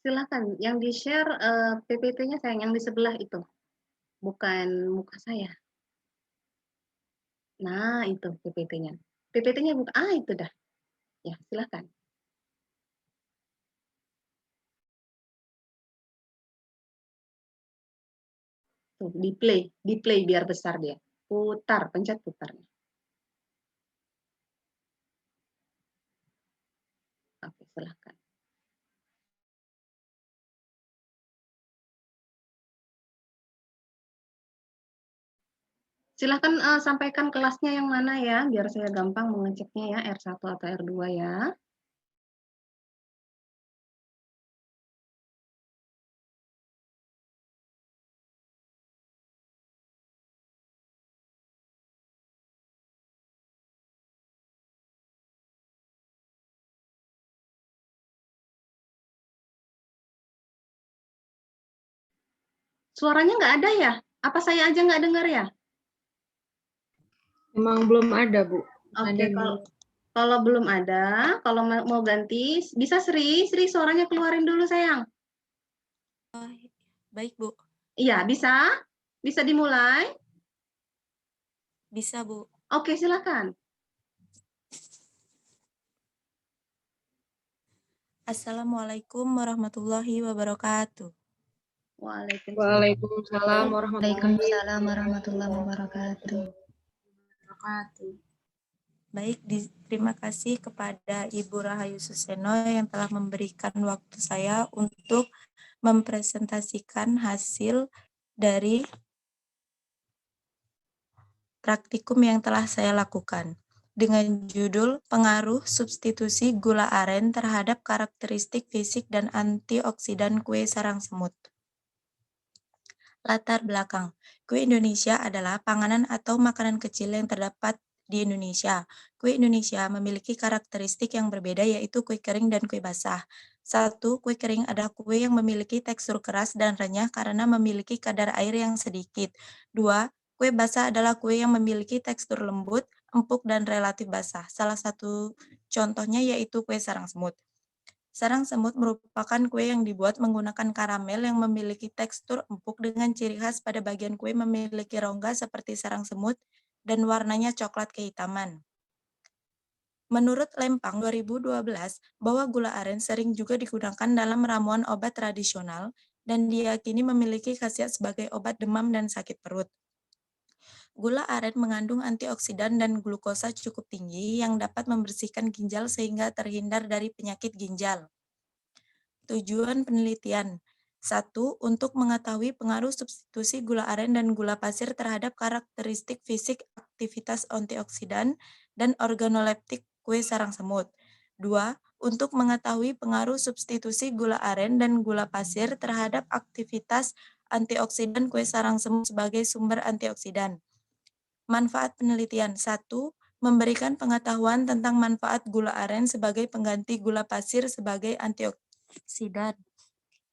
Silakan yang di-share, PPT-nya sayang, yang di sebelah itu, bukan muka saya. Nah, itu PPT-nya. PPT-nya itu dah. Ya, silakan. Tuh, di-play biar besar dia. Putar, pencet putar. Oke, silakan. Silahkan sampaikan kelasnya yang mana ya, biar saya gampang mengeceknya ya, R1 atau R2 ya. Suaranya nggak ada ya? Apa saya aja nggak dengar ya? Memang belum ada, Bu. Oke, kalau belum ada, kalau mau ganti, bisa Sri suaranya keluarin dulu sayang. Baik, Bu. Iya, bisa? Bisa dimulai? Bisa, Bu. Oke, silakan. Assalamualaikum warahmatullahi wabarakatuh. Waalaikumsalam warahmatullahi wabarakatuh. Baik, terima kasih kepada Ibu Rahayu Suseno yang telah memberikan waktu saya untuk mempresentasikan hasil dari praktikum yang telah saya lakukan dengan judul Pengaruh Substitusi Gula Aren terhadap Karakteristik Fisik dan Antioksidan Kue Sarang Semut. Latar belakang, kue Indonesia adalah panganan atau makanan kecil yang terdapat di Indonesia. Kue Indonesia memiliki karakteristik yang berbeda yaitu kue kering dan kue basah. 1. Kue kering adalah kue yang memiliki tekstur keras dan renyah karena memiliki kadar air yang sedikit. 2. Kue basah adalah kue yang memiliki tekstur lembut, empuk, dan relatif basah. Salah satu contohnya yaitu kue sarang semut. Sarang semut merupakan kue yang dibuat menggunakan karamel yang memiliki tekstur empuk dengan ciri khas pada bagian kue memiliki rongga seperti sarang semut dan warnanya coklat kehitaman. Menurut Lempang 2012, bahwa gula aren sering juga digunakan dalam ramuan obat tradisional dan diyakini memiliki khasiat sebagai obat demam dan sakit perut. Gula aren mengandung antioksidan dan glukosa cukup tinggi yang dapat membersihkan ginjal sehingga terhindar dari penyakit ginjal. Tujuan penelitian. 1. Untuk mengetahui pengaruh substitusi gula aren dan gula pasir terhadap karakteristik fisik aktivitas antioksidan dan organoleptik kue sarang semut. 2. Untuk mengetahui pengaruh substitusi gula aren dan gula pasir terhadap aktivitas antioksidan kue sarang semut sebagai sumber antioksidan. Manfaat penelitian. 1. Memberikan pengetahuan tentang manfaat gula aren sebagai pengganti gula pasir sebagai antioksidan.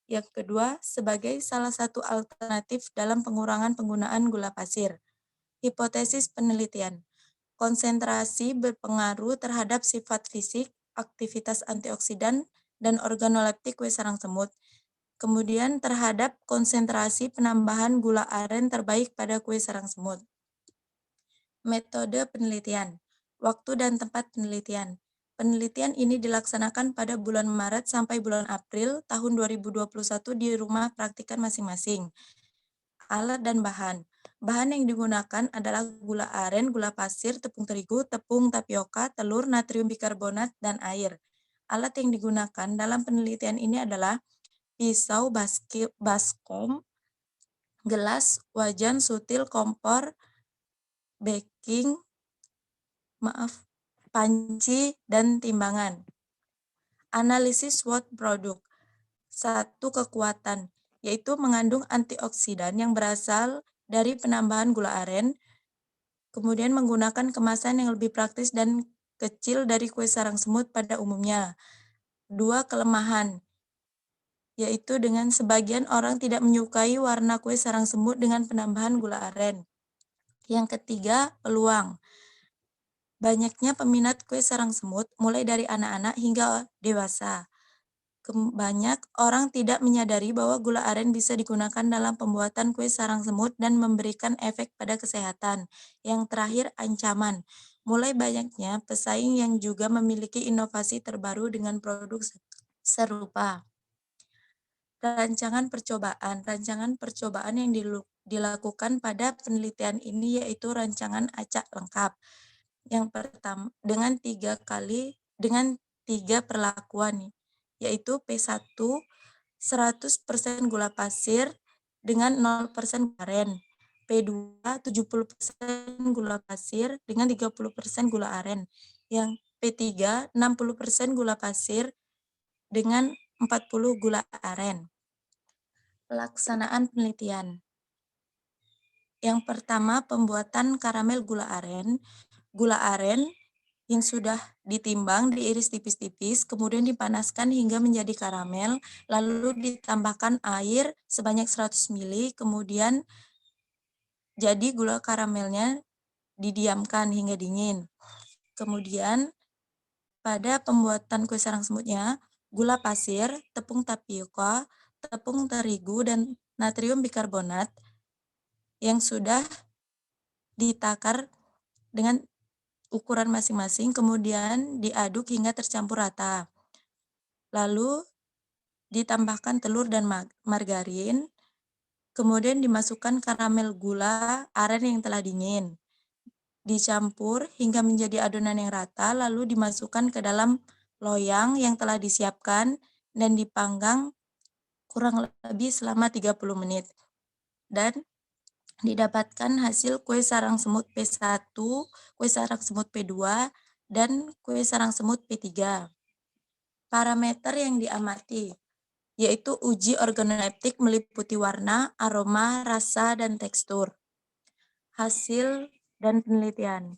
Yang kedua, sebagai salah satu alternatif dalam pengurangan penggunaan gula pasir. Hipotesis penelitian. Konsentrasi berpengaruh terhadap sifat fisik, aktivitas antioksidan, dan organoleptik kue sarang semut. Kemudian terhadap konsentrasi penambahan gula aren terbaik pada kue sarang semut. Metode penelitian. Waktu dan tempat penelitian. Penelitian ini dilaksanakan pada bulan Maret sampai bulan April tahun 2021 di rumah praktikan masing-masing. Alat dan bahan. Bahan yang digunakan adalah gula aren, gula pasir, tepung terigu, tepung tapioka, telur, natrium bikarbonat, dan air. Alat yang digunakan dalam penelitian ini adalah pisau baskom, gelas, wajan, sutil, kompor, panci, dan timbangan. Analisis SWOT produk. 1. Kekuatan, yaitu mengandung antioksidan yang berasal dari penambahan gula aren, kemudian menggunakan kemasan yang lebih praktis dan kecil dari kue sarang semut pada umumnya. 2. Kelemahan, yaitu dengan sebagian orang tidak menyukai warna kue sarang semut dengan penambahan gula aren. Yang ketiga, peluang. Banyaknya peminat kue sarang semut, mulai dari anak-anak hingga dewasa. Banyak orang tidak menyadari bahwa gula aren bisa digunakan dalam pembuatan kue sarang semut dan memberikan efek pada kesehatan. Yang terakhir, ancaman. Mulai banyaknya pesaing yang juga memiliki inovasi terbaru dengan produk serupa. Rancangan percobaan yang dilakukan pada penelitian ini yaitu rancangan acak lengkap. Yang pertama dengan tiga perlakuan, yaitu P1 100% gula pasir dengan 0% aren. P2 70% gula pasir dengan 30% gula aren. Yang P3 60% gula pasir dengan 40 gula aren. Pelaksanaan penelitian. Yang pertama, pembuatan karamel gula aren. Gula aren yang sudah ditimbang, diiris tipis-tipis, kemudian dipanaskan hingga menjadi karamel, lalu ditambahkan air sebanyak 100 ml, kemudian jadi gula karamelnya didiamkan hingga dingin. Kemudian pada pembuatan kue sarang semutnya, gula pasir, tepung tapioka, tepung terigu, dan natrium bikarbonat yang sudah ditakar dengan ukuran masing-masing, kemudian diaduk hingga tercampur rata. Lalu ditambahkan telur dan margarin, kemudian dimasukkan karamel gula aren yang telah dingin. Dicampur hingga menjadi adonan yang rata, lalu dimasukkan ke dalam loyang yang telah disiapkan dan dipanggang kurang lebih selama 30 menit. Dan didapatkan hasil kue sarang semut P1, kue sarang semut P2, dan kue sarang semut P3. Parameter yang diamati, yaitu uji organoleptik meliputi warna, aroma, rasa, dan tekstur. Hasil dan penelitian.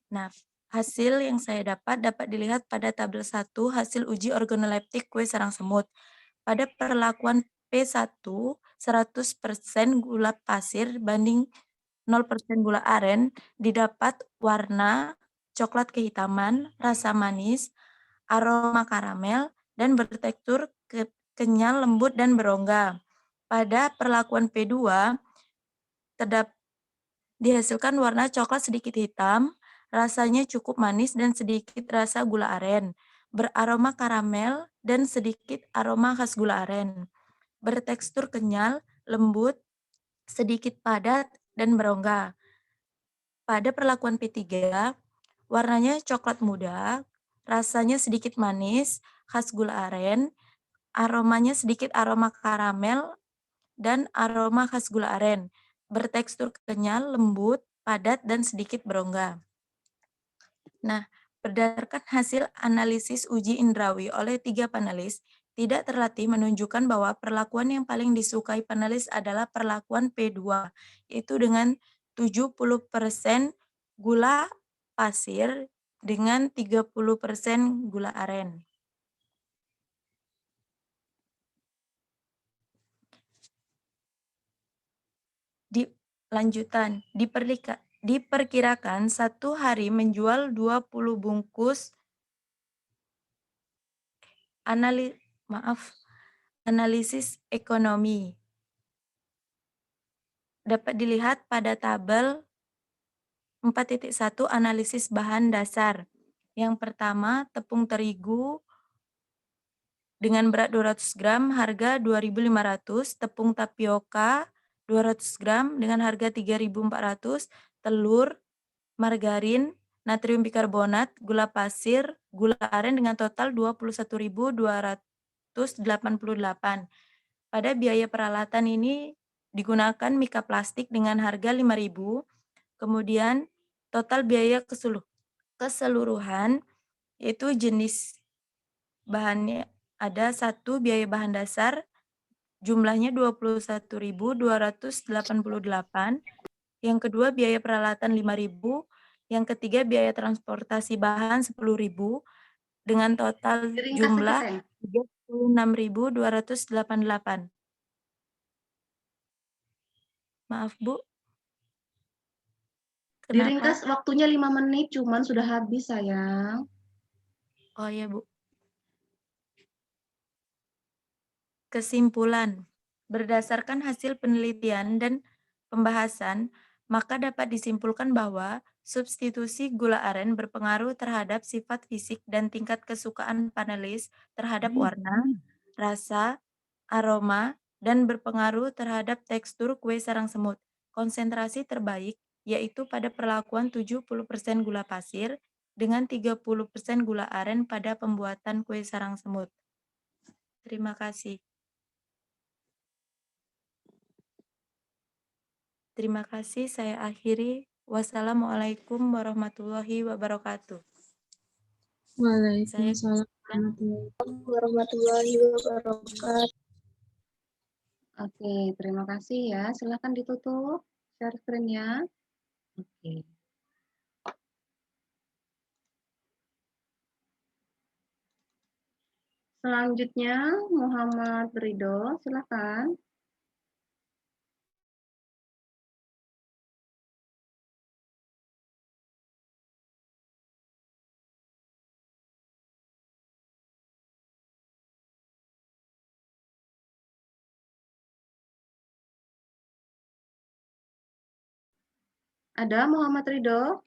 Nah, hasil yang saya dapat dilihat pada tabel 1 hasil uji organoleptik kue sarang semut. Pada perlakuan P1, 100% gula pasir banding 0% gula aren, didapat warna coklat kehitaman, rasa manis, aroma karamel, dan bertekstur kenyal, lembut, dan berongga. Pada perlakuan P2, dihasilkan warna coklat sedikit hitam, rasanya cukup manis dan sedikit rasa gula aren, beraroma karamel dan sedikit aroma khas gula aren, bertekstur kenyal, lembut, sedikit padat, dan berongga. Pada perlakuan P3, warnanya coklat muda, rasanya sedikit manis, khas gula aren, aromanya sedikit aroma karamel, dan aroma khas gula aren, bertekstur kenyal, lembut, padat, dan sedikit berongga. Nah, berdasarkan hasil analisis uji indrawi oleh 3 panelis, tidak terlatih menunjukkan bahwa perlakuan yang paling disukai panelis adalah perlakuan P2, yaitu dengan 70% gula pasir dengan 30% gula aren. Lanjutan, diperkirakan satu hari menjual 20 bungkus analisis ekonomi. Dapat dilihat pada tabel 4.1 analisis bahan dasar. Yang pertama, tepung terigu dengan berat 200 gram, harga 2.500, tepung tapioka 200 gram dengan harga 3.400, telur, margarin, natrium bikarbonat, gula pasir, gula aren dengan total 21.288. Pada biaya peralatan ini digunakan mika plastik dengan harga 5.000, kemudian total biaya keseluruhan yaitu jenis bahannya ada 1 biaya bahan dasar jumlahnya 21.288, yang kedua biaya peralatan 5.000, yang ketiga biaya transportasi bahan 10.000 dengan total Diringkas jumlah sedikit, 36.288. Maaf, Bu. Kenapa? Diringkas waktunya 5 menit, cuman sudah habis sayang. Oh iya, Bu. Kesimpulan. Berdasarkan hasil penelitian dan pembahasan, maka dapat disimpulkan bahwa substitusi gula aren berpengaruh terhadap sifat fisik dan tingkat kesukaan panelis terhadap warna, rasa, aroma, dan berpengaruh terhadap tekstur kue sarang semut. Konsentrasi terbaik yaitu pada perlakuan 70% gula pasir dengan 30% gula aren pada pembuatan kue sarang semut. Terima kasih. Terima kasih, saya akhiri. Wassalamualaikum warahmatullahi wabarakatuh. Waalaikumsalam warahmatullahi wabarakatuh. Oke, terima kasih ya. Silakan ditutup share screen-nya. Oke. Selanjutnya Muhammad Ridho, silakan. Ada Muhammad Ridho?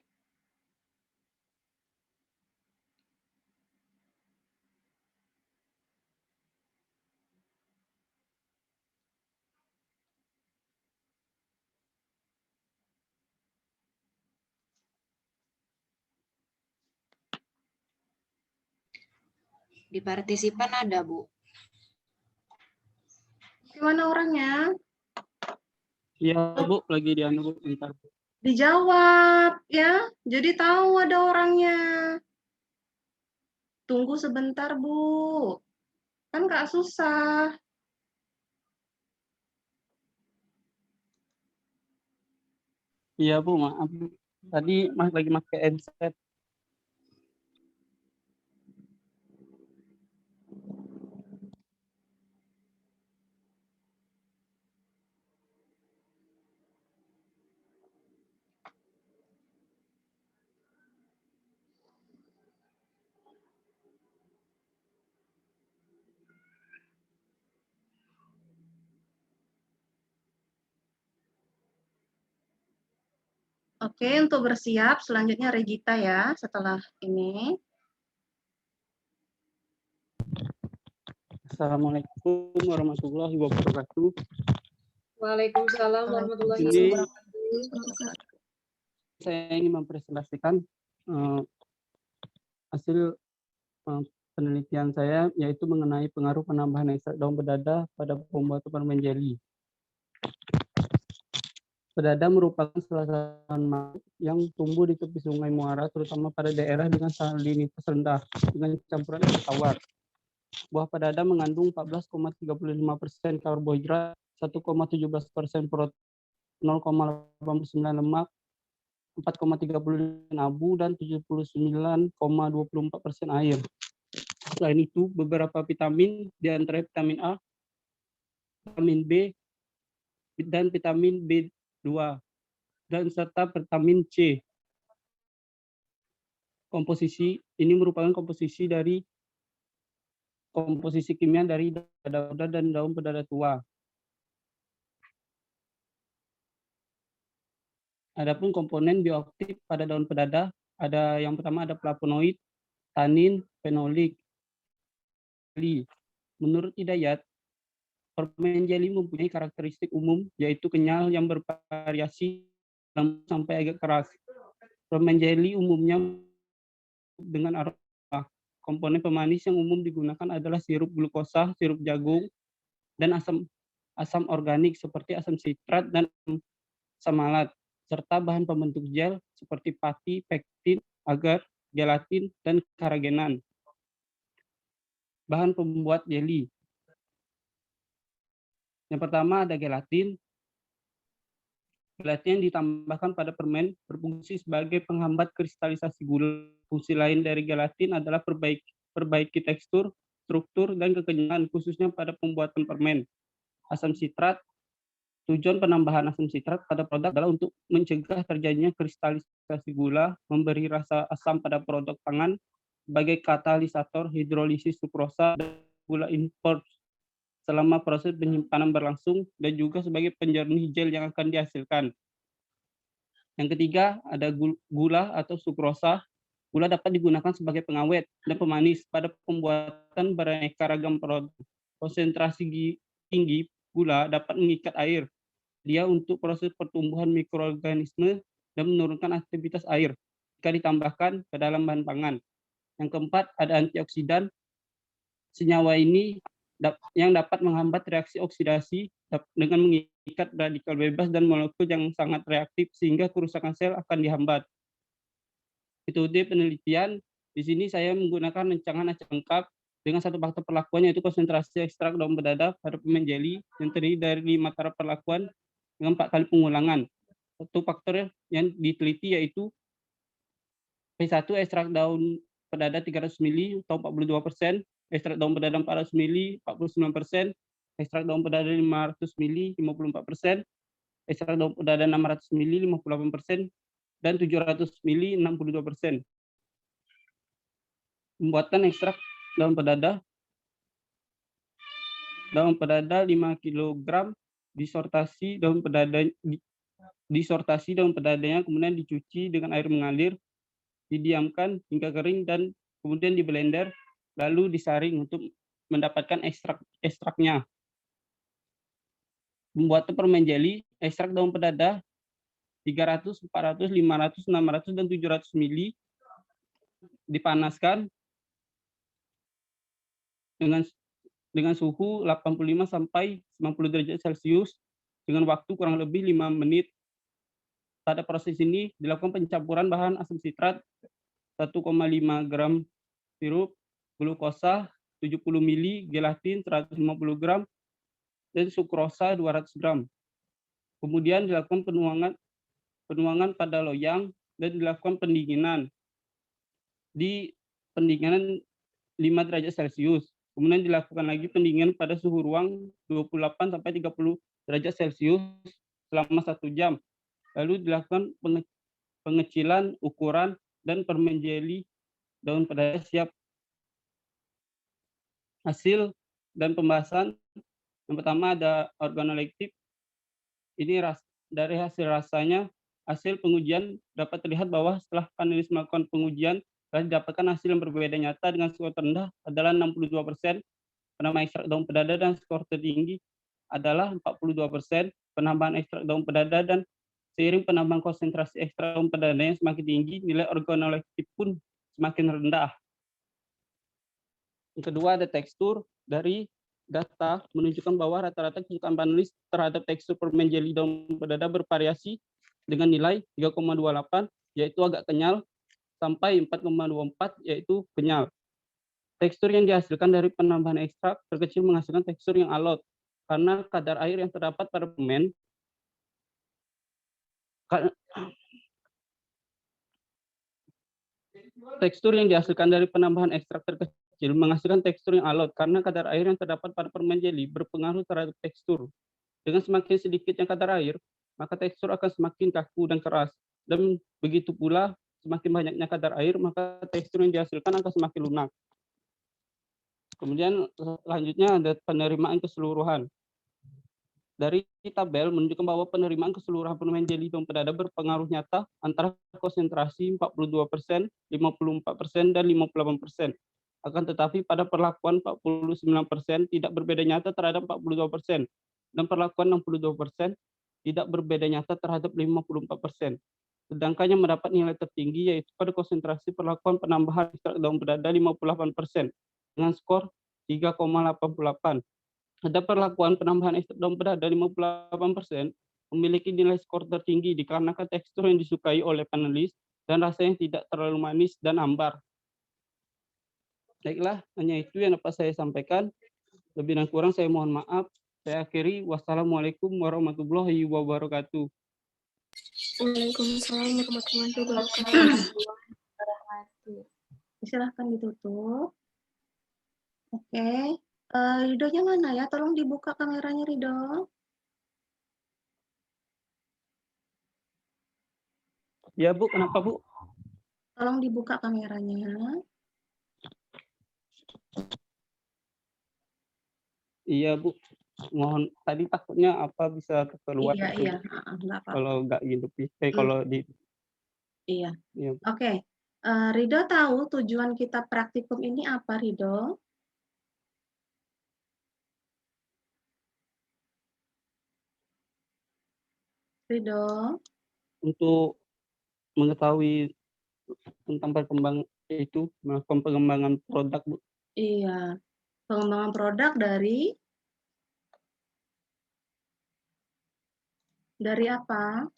Di partisipan ada, Bu. Gimana orangnya? Iya, Bu, lagi di anu, Bu, bentar. Dijawab ya. Jadi tahu ada orangnya. Tunggu sebentar, Bu. Kan nggak susah. Iya, Bu, maaf. Tadi lagi pakai headset. Oke, untuk bersiap selanjutnya Regita ya setelah ini. Assalamualaikum warahmatullahi wabarakatuh. Waalaikumsalam warahmatullahi Ini wabarakatuh. saya ingin mempresentasikan hasil penelitian saya, yaitu mengenai pengaruh penambahan ekstrak daun bedada pada pembuatan permen jeli. Bedada merupakan salah satu tanaman yang tumbuh di tepi Sungai Muara, terutama pada daerah dengan salinitas rendah dengan campuran air tawar. Buah pedada mengandung 14,35% karbohidrat, 1,17% protein, 0,89 lemak, 4,39 abu, dan 79,24% air. Selain itu, beberapa vitamin, di antara vitamin A, vitamin B, dan vitamin B2, dan serta vitamin C. Komposisi ini merupakan komposisi kimia dari bedada muda dan daun bedada tua. Adapun komponen bioaktif pada daun bedada, ada yang pertama ada flavonoid, tanin, fenolik. Menurut Hidayat, permen jeli mempunyai karakteristik umum, yaitu kenyal yang bervariasi sampai agak keras. Permen jeli umumnya dengan aroma. Komponen pemanis yang umum digunakan adalah sirup glukosa, sirup jagung, dan asam organik seperti asam sitrat dan asam malat, serta bahan pembentuk gel seperti pati, pektin, agar, gelatin, dan karagenan. Bahan pembuat jeli. Yang pertama ada gelatin. Gelatin yang ditambahkan pada permen berfungsi sebagai penghambat kristalisasi gula. Fungsi lain dari gelatin adalah perbaiki tekstur, struktur, dan kekenyalan khususnya pada pembuatan permen. Asam sitrat. Tujuan penambahan asam sitrat pada produk adalah untuk mencegah terjadinya kristalisasi gula, memberi rasa asam pada produk pangan sebagai katalisator hidrolisis sukrosa dan gula impor selama proses penyimpanan berlangsung dan juga sebagai penjernih gel yang akan dihasilkan. Yang ketiga, ada gula atau sukrosa. Gula dapat digunakan sebagai pengawet dan pemanis pada pembuatan beraneka ragam produk. Konsentrasi tinggi gula dapat mengikat air dia untuk proses pertumbuhan mikroorganisme dan menurunkan aktivitas air jika ditambahkan ke dalam bahan pangan. Yang keempat, ada antioksidan. Senyawa ini yang dapat menghambat reaksi oksidasi dengan mengikat radikal bebas dan molekul yang sangat reaktif sehingga kerusakan sel akan dihambat. Metode penelitian, di sini saya menggunakan rancangan acak lengkap dengan satu faktor perlakuan yaitu konsentrasi ekstrak daun bedada pada permen jeli yang terdiri dari 5 taraf perlakuan dengan 4 kali pengulangan. Satu faktor yang diteliti yaitu P1 ekstrak daun bedada 300 ml atau 42%, ekstrak daun bedada 400 ml 49%, ekstrak daun bedada 500 ml 54%, ekstrak daun bedada 600 ml 58%, dan 700 ml 62%. Pembuatan ekstrak daun bedada 5 kg disortasi daun bedadanya kemudian dicuci dengan air mengalir, didiamkan hingga kering dan kemudian di blender lalu disaring untuk mendapatkan ekstraknya. Pembuatan permen jeli, ekstrak daun bedada 300, 400, 500, 600 dan 700 ml dipanaskan dengan suhu 85 sampai 90 derajat Celcius dengan waktu kurang lebih 5 menit. Pada proses ini dilakukan pencampuran bahan asam sitrat 1,5 gram sirup, glukosa 70 ml, gelatin 150 gram, dan sukrosa 200 gram. Kemudian dilakukan penuangan pada loyang dan dilakukan pendinginan di pendinginan 5 derajat Celcius. Kemudian dilakukan lagi pendinginan pada suhu ruang 28 sampai 30 derajat Celcius selama 1 jam. Lalu dilakukan pengecilan ukuran dan permen jeli daun bedada siap. Hasil dan pembahasan. Yang pertama ada organoleptik. Ini dari hasil rasanya, hasil pengujian dapat terlihat bahwa setelah panelis melakukan pengujian telah didapatkan hasil yang berbeda nyata dengan skor terendah adalah 62% penambahan ekstrak daun bedada dan skor tertinggi adalah 42% penambahan ekstrak daun bedada, dan seiring penambahan konsentrasi ekstrak daun bedada yang semakin tinggi, nilai organoleptik pun semakin rendah. Yang kedua ada tekstur. Dari data menunjukkan bahwa rata-rata kesukaan panelis terhadap tekstur permen jeli daun bedada bervariasi dengan nilai 3,28 yaitu agak kenyal sampai 4,24 yaitu kenyal. Tekstur yang dihasilkan dari penambahan ekstrak terkecil menghasilkan tekstur yang alot karena kadar air yang terdapat pada permen tekstur yang dihasilkan dari penambahan ekstrak terkecil menghasilkan tekstur yang alot karena kadar air yang terdapat pada permen jeli berpengaruh terhadap tekstur. Dengan semakin sedikitnya kadar air, maka tekstur akan semakin kaku dan keras. Dan begitu pula, semakin banyaknya kadar air, maka tekstur yang dihasilkan akan semakin lunak. Kemudian selanjutnya ada penerimaan keseluruhan. Dari tabel menunjukkan bahwa penerimaan keseluruhan permen jeli daun bedada berpengaruh nyata antara konsentrasi 42%, 54%, dan 58%. Akan tetapi pada perlakuan 49% tidak berbeda nyata terhadap 42%, dan perlakuan 62% tidak berbeda nyata terhadap 54%. Sedangkan yang mendapat nilai tertinggi yaitu pada konsentrasi perlakuan penambahan ekstrak daun bedada 58% dengan skor 3,88. Ada perlakuan penambahan ekstrak daun bedada 58% memiliki nilai skor tertinggi dikarenakan tekstur yang disukai oleh panelis dan rasa yang tidak terlalu manis dan ambar. Baiklah, hanya itu yang dapat saya sampaikan. Lebih dan kurang saya mohon maaf. Saya akhiri. Wassalamualaikum warahmatullahi wabarakatuh. Waalaikumsalam warahmatullahi wabarakatuh. Silahkan ditutup. Oke. Ridhonya mana ya? Tolong dibuka kameranya, Ridho. Ya Bu, kenapa Bu? Tolong dibuka kameranya. Iya Bu, mohon tadi takutnya apa bisa keluar Iya, itu iya, Bu, nggak apa-apa. kalau nggak hidup Mm, kalau di iya. iya. Oke. Ridho tahu tujuan kita praktikum ini apa, Ridho? Ridho? Untuk mengetahui tentang melakukan pengembangan produk Bu. Iya. Pengembangan produk dari apa?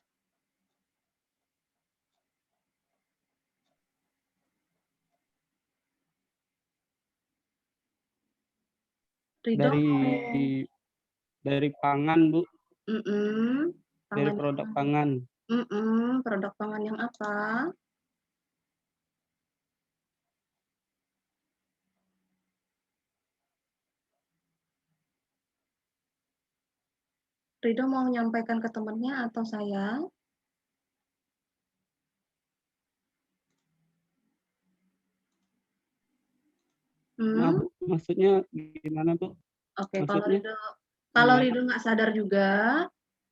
Ridho Dari mau dari pangan Bu, mm-mm, dari pangan produk pangan. produk pangan yang apa? Ridho mau menyampaikan ke temannya atau saya? Maaf Hmm? Bu, maksudnya gimana Bu? Oke, Maksudnya kalau iya. Ridho nggak sadar juga,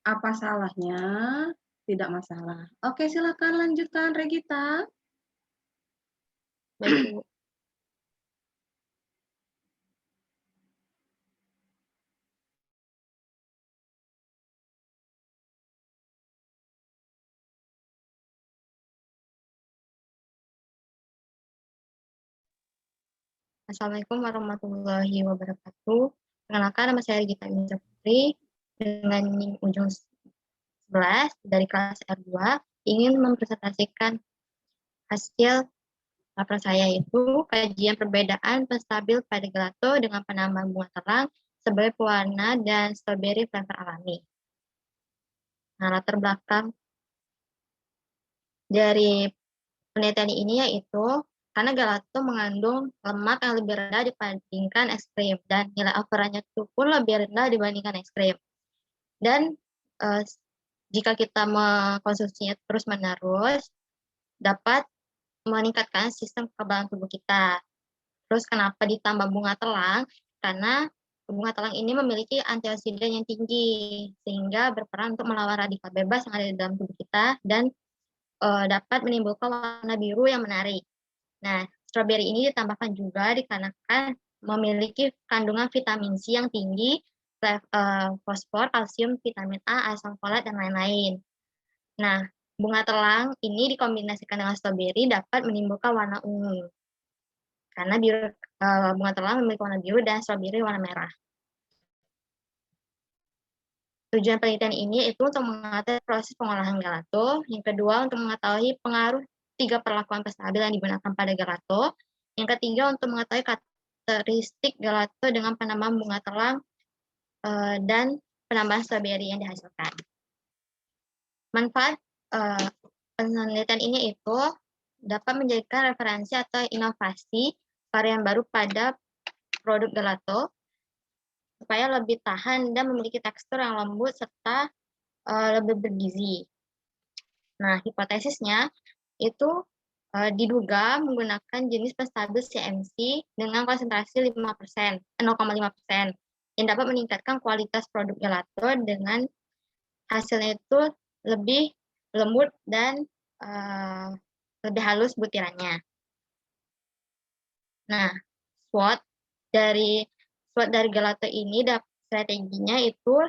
apa salahnya? Tidak masalah. Oke, silakan lanjutkan, Regita. Baik, Bu. Assalamualaikum warahmatullahi wabarakatuh. Perkenalkan, nama saya Gita Indah Putri dengan NIM ujung 11 dari kelas R2 ingin mempresentasikan hasil laporan saya, yaitu kajian perbedaan penstabil pada gelato dengan penambah bunga terang sebagai pewarna dan strawberry flavor alami. Nah, latar belakang dari penelitian ini yaitu karena gelato mengandung lemak yang lebih rendah dibandingkan es krim dan nilai alkalinnya itu pun lebih rendah dibandingkan es krim. Dan jika kita mengkonsumsinya terus-menerus dapat meningkatkan sistem kekebalan tubuh kita. Terus kenapa ditambah bunga telang? Karena bunga telang ini memiliki antioksidan yang tinggi sehingga berperan untuk melawan radikal bebas yang ada di dalam tubuh kita dan dapat menimbulkan warna biru yang menarik. Nah, stroberi ini ditambahkan juga dikarenakan memiliki kandungan vitamin C yang tinggi, fosfor, kalsium, vitamin A, asam folat, dan lain-lain. Nah, bunga telang ini dikombinasikan dengan stroberi dapat menimbulkan warna ungu. Karena bunga telang memiliki warna biru dan stroberi warna merah. Tujuan penelitian ini itu untuk mengetahui proses pengolahan gelato. Yang kedua, untuk mengetahui pengaruh 3 perlakuan penstabil yang digunakan pada gelato. Yang ketiga, untuk mengetahui karakteristik gelato dengan penambahan bunga telang dan penambahan stroberi yang dihasilkan. Manfaat penelitian ini itu dapat menjadikan referensi atau inovasi varian baru pada produk gelato supaya lebih tahan dan memiliki tekstur yang lembut serta lebih bergizi. Nah, hipotesisnya itu diduga menggunakan jenis penstabil CMC dengan konsentrasi 0,5% yang dapat meningkatkan kualitas produk gelato dengan hasilnya itu lebih lembut dan lebih halus butirannya. Nah, SWOT dari gelato ini strateginya itu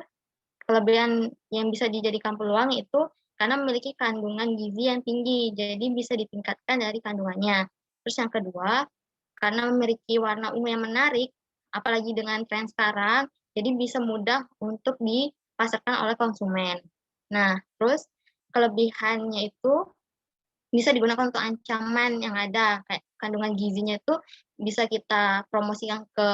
kelebihan yang bisa dijadikan peluang itu karena memiliki kandungan gizi yang tinggi, jadi bisa ditingkatkan dari kandungannya. Terus yang kedua, karena memiliki warna ungu yang menarik, apalagi dengan tren sekarang, jadi bisa mudah untuk dipasarkan oleh konsumen. Nah, terus kelebihannya itu bisa digunakan untuk ancaman yang ada, kayak kandungan gizinya itu bisa kita promosikan ke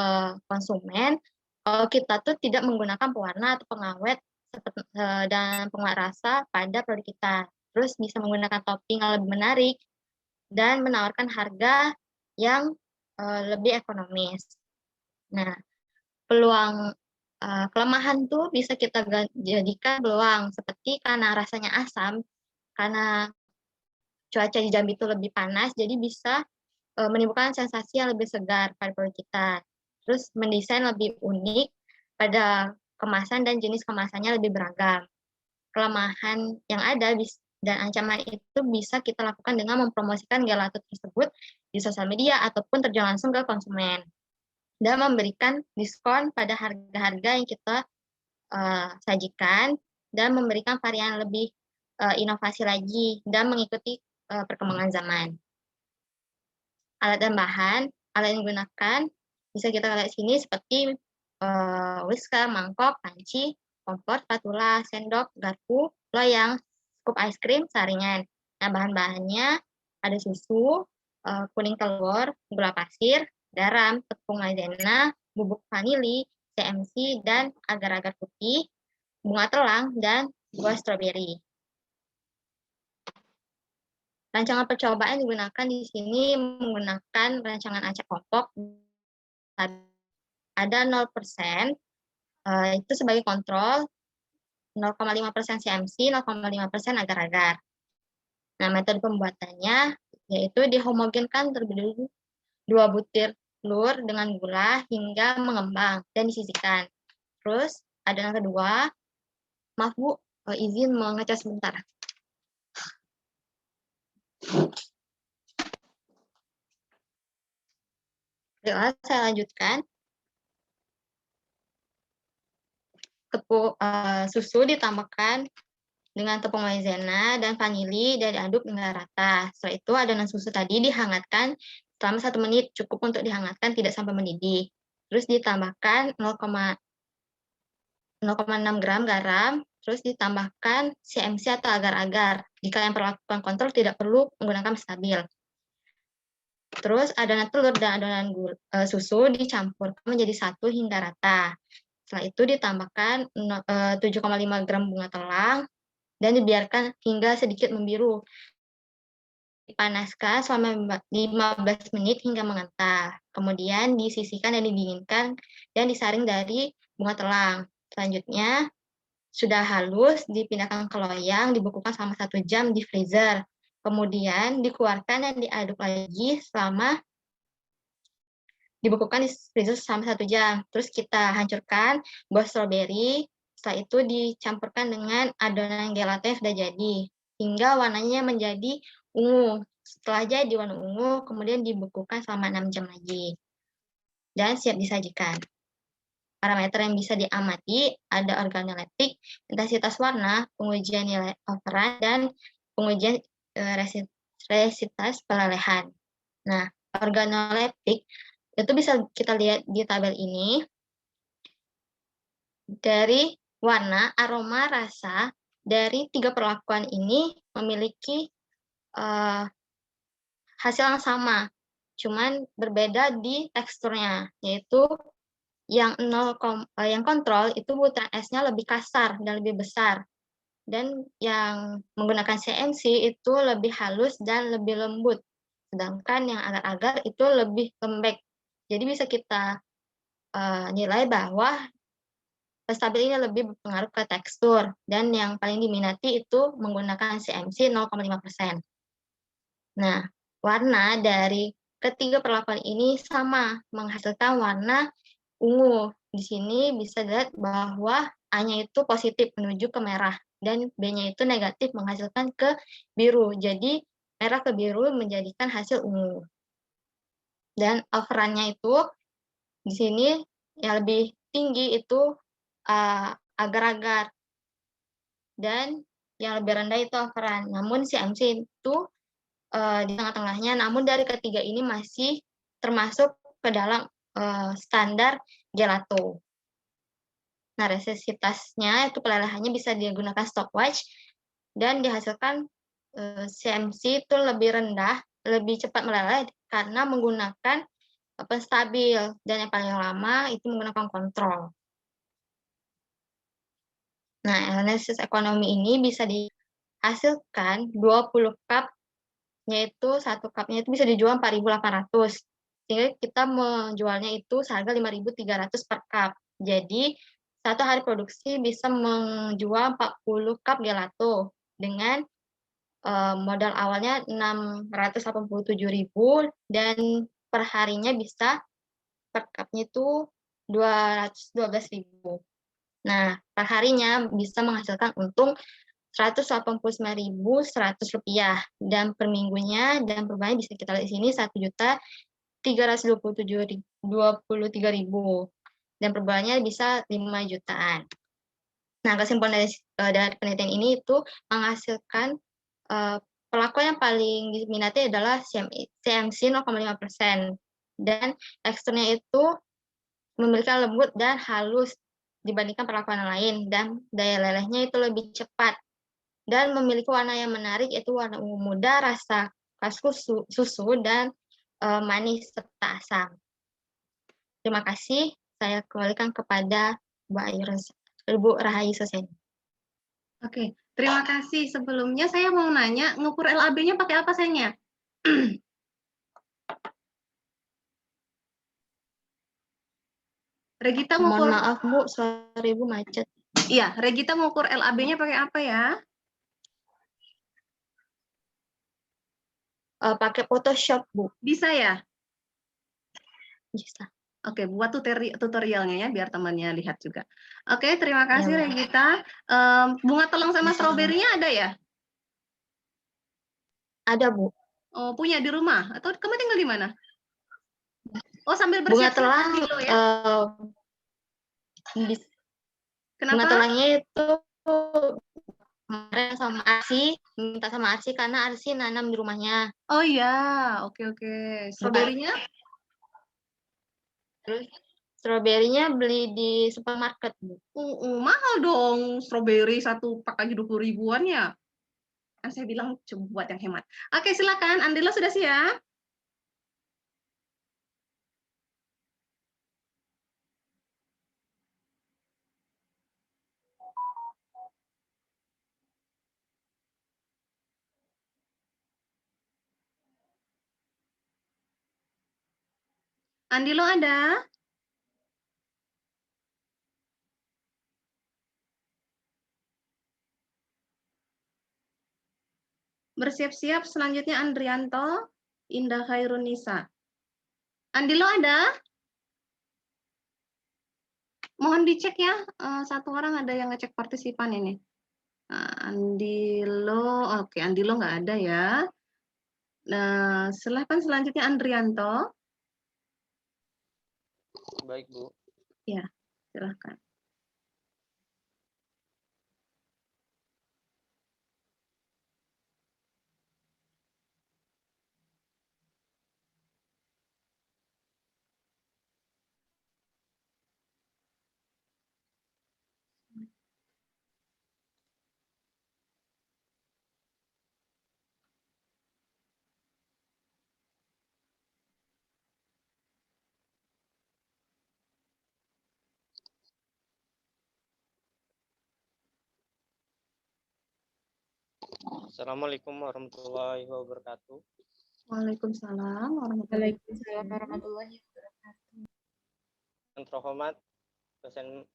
konsumen, kalau kita tuh tidak menggunakan pewarna atau pengawet dan penguat rasa pada produk kita. Terus bisa menggunakan topping yang lebih menarik dan menawarkan harga yang lebih ekonomis. Nah, peluang kelemahan tuh bisa kita jadikan peluang seperti karena rasanya asam, karena cuaca di Jambi itu lebih panas, jadi bisa menimbulkan sensasi yang lebih segar pada produk kita. Terus mendesain lebih unik pada kemasan dan jenis kemasannya lebih beragam. Kelemahan yang ada dan ancaman itu bisa kita lakukan dengan mempromosikan gelato tersebut di sosial media ataupun terjun langsung ke konsumen dan memberikan diskon pada harga-harga yang kita sajikan dan memberikan varian lebih inovasi lagi dan mengikuti perkembangan zaman. Alat dan bahan, alat yang digunakan bisa kita lihat sini seperti whisker, mangkok, panci, kompor, spatula, sendok, garpu, loyang, scoop ice cream, saringan. Nah, bahan-bahannya ada susu, kuning telur, gula pasir, garam, tepung maizena, bubuk vanili, CMC, dan agar-agar putih, bunga telang, dan buah stroberi. Rancangan percobaan digunakan di sini menggunakan rancangan acak kompok. Ada 0%, itu sebagai kontrol, 0,5% CMC, 0,5% agar-agar. Nah, metode pembuatannya yaitu dihomogenkan terlebih dahulu 2 butir telur dengan gula hingga mengembang dan disisihkan. Terus adonan kedua, maaf Bu, izin mengecas sebentar. Baiklah, saya lanjutkan. Susu ditambahkan dengan tepung maizena dan vanili dan diaduk hingga rata. Setelah itu adonan susu tadi dihangatkan selama 1 menit, cukup untuk dihangatkan, tidak sampai mendidih. Terus ditambahkan 0,6 gram garam, terus ditambahkan CMC atau agar-agar. Jika yang perlakukan kontrol tidak perlu menggunakan stabil. Terus adonan telur dan adonan susu dicampurkan menjadi satu hingga rata. Setelah itu ditambahkan 7,5 gram bunga telang dan dibiarkan hingga sedikit membiru. Dipanaskan selama 15 menit hingga mengental. Kemudian disisihkan dan didinginkan dan disaring dari bunga telang. Selanjutnya, sudah halus, dipindahkan ke loyang, dibekukan selama 1 jam di freezer. Kemudian dikeluarkan dan diaduk lagi selama dibekukan di freezer selama 1 jam. Terus kita hancurkan buah stroberi. Setelah itu dicampurkan dengan adonan gelato yang sudah jadi hingga warnanya menjadi ungu. Setelah jadi warna ungu, kemudian dibekukan selama 6 jam lagi dan siap disajikan. Parameter yang bisa diamati ada organoleptik, intensitas warna, pengujian nilai overrun, dan pengujian resistivitas pelelehan. Nah, organoleptik itu bisa kita lihat di tabel ini. Dari warna, aroma, rasa, dari 3 perlakuan ini memiliki hasil yang sama, cuman berbeda di teksturnya, yaitu yang kontrol itu butiran esnya lebih kasar dan lebih besar, dan yang menggunakan CMC itu lebih halus dan lebih lembut, sedangkan yang agar-agar itu lebih lembek. Jadi bisa kita nilai bahwa stabil ini lebih berpengaruh ke tekstur, dan yang paling diminati itu menggunakan CMC 0,5%. Nah, warna dari ketiga perlakuan ini sama, menghasilkan warna ungu. Di sini bisa dilihat bahwa A-nya itu positif menuju ke merah dan B-nya itu negatif menghasilkan ke biru. Jadi merah ke biru menjadikan hasil ungu. Dan overrun-nya itu di sini yang lebih tinggi itu agar-agar dan yang lebih rendah itu overrun. Namun CMC itu di tengah-tengahnya, namun dari ketiga ini masih termasuk ke dalam standar gelato. Nah, resistivitasnya itu pelelehannya bisa digunakan stopwatch dan dihasilkan CMC itu lebih rendah, lebih cepat meleleh karena menggunakan penstabil, dan yang paling lama itu menggunakan kontrol. Nah, analisis ekonomi ini bisa dihasilkan 20 cup, yaitu 1 cupnya itu bisa dijual 4.800. Sehingga kita menjualnya itu seharga 5.300 per cup. Jadi, 1 hari produksi bisa menjual 40 cup gelato dengan modal awalnya 687.000 dan per harinya bisa per cupnya itu 212.000. Nah, per harinya bisa menghasilkan untung Rp189.100 dan per minggunya dan per bulannya bisa kita lihat di sini 1.323.000 dan per bulannya bisa 5 jutaan. Nah, kesimpulan dari penelitian ini itu menghasilkan pelaku yang paling diminati adalah CMC 0,5% dan teksturnya itu memiliki lembut dan halus dibandingkan perlakuan yang lain dan daya lelehnya itu lebih cepat dan memiliki warna yang menarik yaitu warna ungu muda, rasa khas susu dan manis serta asam. Terima kasih. Saya kembalikan kepada Bu Rahayu Soseni. Oke, terima kasih. Sebelumnya saya mau nanya, ngukur LAB-nya pakai apa sayangnya? Regita Mohon ngukur, maaf Bu, suara Ibu macet. iya, Regita ngukur LAB-nya pakai apa ya? Pakai Photoshop Bu. Bisa ya? Bisa. Oke, buat tutorialnya ya, biar temannya lihat juga. Oke, terima kasih Ya, Bu. Regita. Bunga telong sama Bisa. stroberinya ada ya? Ada Bu. Oh, punya di rumah? Atau kamu tinggal di mana? Oh, sambil Bunga bersiap-siap telang dulu ya? bunga Kenapa? telangnya itu kemarin sama Arsi, minta sama Arsi karena Arsi nanam di rumahnya. Oh iya, oke. Stroberinya? Terus stroberinya beli di supermarket, Bu. Mahal dong, stroberi satu pak aja 20 ribuan ya. Kan saya bilang coba buat yang hemat. Oke, silakan. Andila sudah siap? Andilo ada? Bersiap-siap selanjutnya Andrianto, Indah Khairunisa. Andilo ada? Mohon dicek ya, satu orang ada yang ngecek partisipan ini. Andilo, oke, Andilo nggak ada ya. Nah, silahkan selanjutnya Andrianto. Baik, Bu. Ya, silahkan. Assalamualaikum warahmatullahi wabarakatuh. Waalaikumsalam warahmatullahi Waalaikumsalam warahmatullahi wabarakatuh. Yang terhormat dosen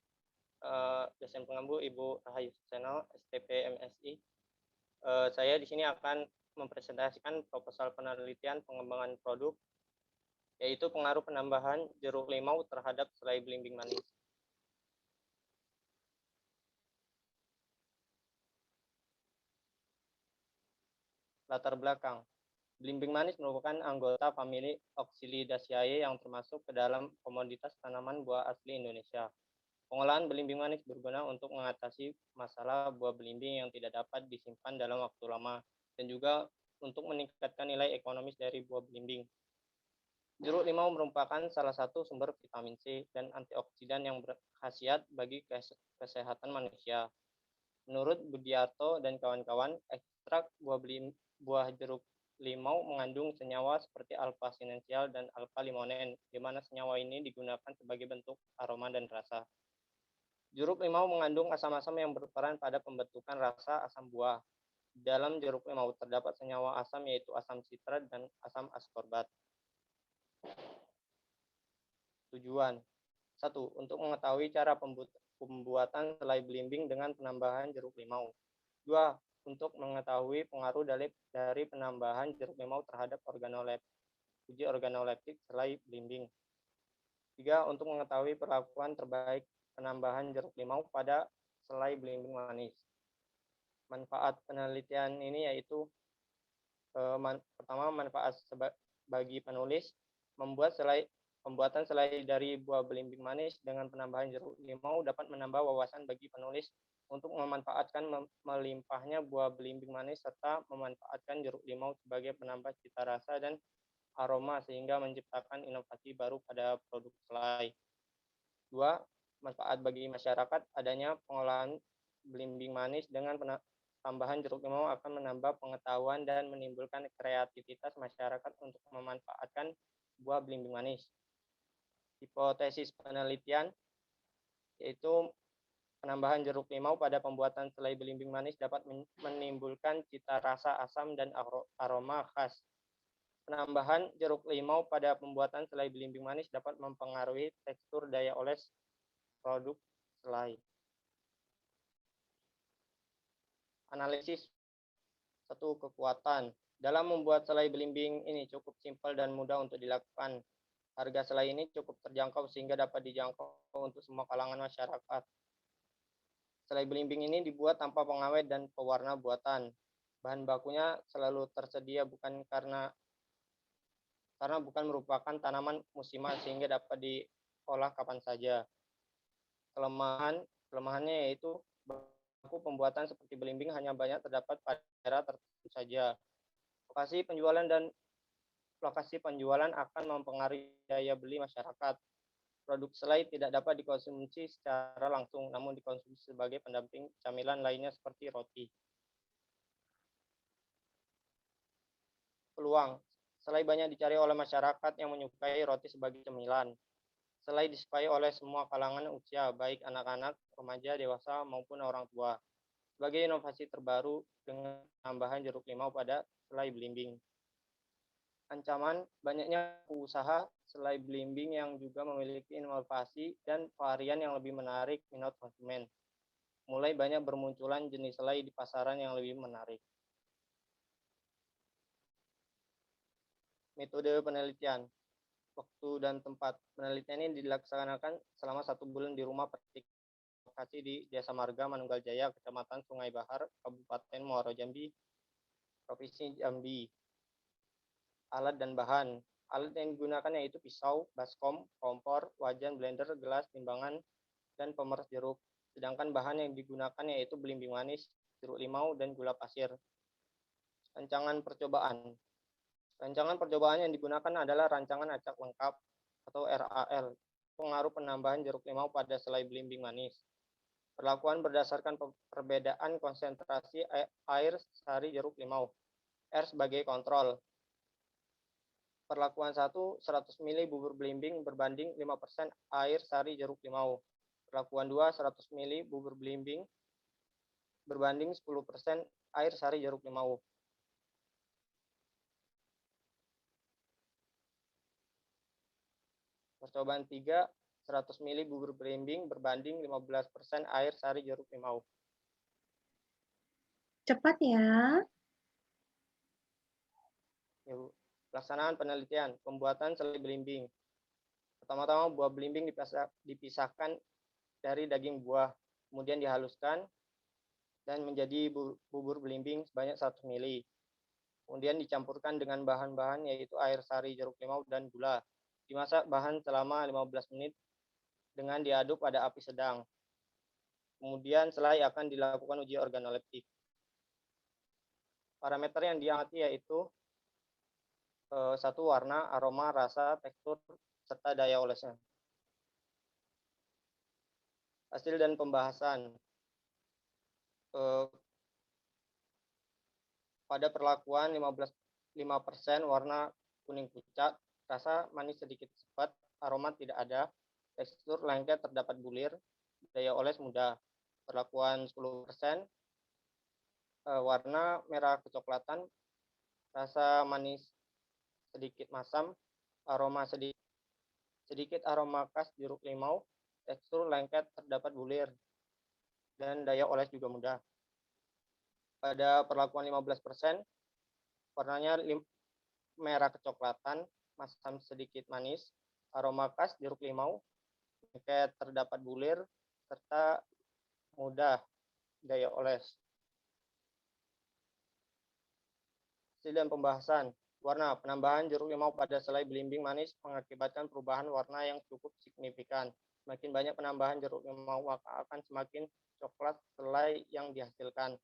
pengampu Ibu Rahayu Soseno, STP MSI. Saya di sini akan mempresentasikan proposal penelitian pengembangan produk, yaitu pengaruh penambahan jeruk limau terhadap selai belimbing manis. Latar belakang. Belimbing manis merupakan anggota famili Oxylidaceae yang termasuk ke dalam komoditas tanaman buah asli Indonesia. Pengolahan belimbing manis berguna untuk mengatasi masalah buah belimbing yang tidak dapat disimpan dalam waktu lama dan juga untuk meningkatkan nilai ekonomis dari buah belimbing. Jeruk limau merupakan salah satu sumber vitamin C dan antioksidan yang berkhasiat bagi kesehatan manusia. Menurut Budiarto dan kawan-kawan, ekstrak buah jeruk limau mengandung senyawa seperti alpha sinensial dan alpha limonen, di mana senyawa ini digunakan sebagai bentuk aroma dan rasa. Jeruk limau mengandung asam-asam yang berperan pada pembentukan rasa asam buah. Dalam jeruk limau terdapat senyawa asam yaitu asam sitrat dan asam askorbat. Tujuan 1. Untuk mengetahui cara pembuatan selai belimbing dengan penambahan jeruk limau. 2. Untuk mengetahui pengaruh dari penambahan jeruk limau terhadap uji organoleptik selai belimbing. 3. Untuk mengetahui perlakuan terbaik penambahan jeruk limau pada selai belimbing manis. Manfaat penelitian ini yaitu pertama, manfaat bagi penulis, pembuatan selai dari buah belimbing manis dengan penambahan jeruk limau dapat menambah wawasan bagi penulis untuk memanfaatkan melimpahnya buah belimbing manis serta memanfaatkan jeruk limau sebagai penambah cita rasa dan aroma sehingga menciptakan inovasi baru pada produk selai. 2. Manfaat bagi masyarakat, adanya pengolahan belimbing manis dengan tambahan jeruk limau akan menambah pengetahuan dan menimbulkan kreativitas masyarakat untuk memanfaatkan buah belimbing manis. Hipotesis penelitian yaitu penambahan jeruk limau pada pembuatan selai belimbing manis dapat menimbulkan cita rasa asam dan aroma khas. Penambahan jeruk limau pada pembuatan selai belimbing manis dapat mempengaruhi tekstur daya oles produk selai. Analisis satu kekuatan. Dalam membuat selai belimbing ini cukup simpel dan mudah untuk dilakukan. Harga selai ini cukup terjangkau sehingga dapat dijangkau untuk semua kalangan masyarakat. Selai belimbing ini dibuat tanpa pengawet dan pewarna buatan. Bahan bakunya selalu tersedia karena bukan merupakan tanaman musiman sehingga dapat diolah kapan saja. Kelemahannya yaitu baku pembuatan seperti belimbing hanya banyak terdapat pada daerah tertentu saja. Lokasi penjualan akan mempengaruhi daya beli masyarakat. Produk selai tidak dapat dikonsumsi secara langsung, namun dikonsumsi sebagai pendamping camilan lainnya seperti roti. Peluang. Selai banyak dicari oleh masyarakat yang menyukai roti sebagai cemilan. Selai disukai oleh semua kalangan usia, baik anak-anak, remaja, dewasa, maupun orang tua. Sebagai inovasi terbaru dengan tambahan jeruk limau pada selai belimbing. Ancaman, banyaknya usaha selai belimbing yang juga memiliki inovasi dan varian yang lebih menarik minat konsumen. Mulai banyak bermunculan jenis selai di pasaran yang lebih menarik. Metode penelitian. Waktu dan tempat penelitian ini dilaksanakan selama 1 bulan di rumah praktik lokasi di Desa Marga, Manunggal Jaya, Kecamatan Sungai Bahar, Kabupaten Muaro Jambi, Provinsi Jambi. Alat dan bahan. Alat yang digunakan yaitu pisau, baskom, kompor, wajan, blender, gelas, timbangan, dan pemeras jeruk. Sedangkan bahan yang digunakan yaitu belimbing manis, jeruk limau, dan gula pasir. Rancangan percobaan. Rancangan percobaan yang digunakan adalah rancangan acak lengkap atau RAL, pengaruh penambahan jeruk limau pada selai belimbing manis. Perlakuan berdasarkan perbedaan konsentrasi air sari jeruk limau. R sebagai kontrol. Perlakuan 1, 100 ml bubur belimbing berbanding 5% air sari jeruk limau. Perlakuan 2, 100 ml bubur belimbing berbanding 10% air sari jeruk limau. Percobaan 3, 100 ml bubur belimbing berbanding 15% air sari jeruk limau. Cepat ya. Ya, Bu. Pelaksanaan penelitian, pembuatan selai belimbing. Pertama-tama buah belimbing dipisahkan dari daging buah, kemudian dihaluskan dan menjadi bubur belimbing sebanyak 100 ml. Kemudian dicampurkan dengan bahan-bahan yaitu air sari jeruk limau dan gula. Dimasak bahan selama 15 menit dengan diaduk pada api sedang. Kemudian selai akan dilakukan uji organoleptik. Parameter yang diamati yaitu 1, warna, aroma, rasa, tekstur, serta daya olesnya. Hasil dan pembahasan. Pada perlakuan 5% warna kuning pucat, rasa manis sedikit sepet, aroma tidak ada, tekstur lengket terdapat bulir, daya oles mudah. Perlakuan 10%, warna merah kecoklatan, rasa manis sedikit masam, aroma sedikit aroma khas jeruk limau, tekstur lengket terdapat bulir, dan daya oles juga mudah. Pada perlakuan 15%, warnanya merah kecoklatan, masam sedikit manis, aroma khas jeruk limau, lengket, terdapat bulir, serta mudah daya oles. Hasil dan pembahasan. Warna. Penambahan jeruk limau pada selai belimbing manis mengakibatkan perubahan warna yang cukup signifikan. Semakin banyak penambahan jeruk limau, maka akan semakin coklat selai yang dihasilkan.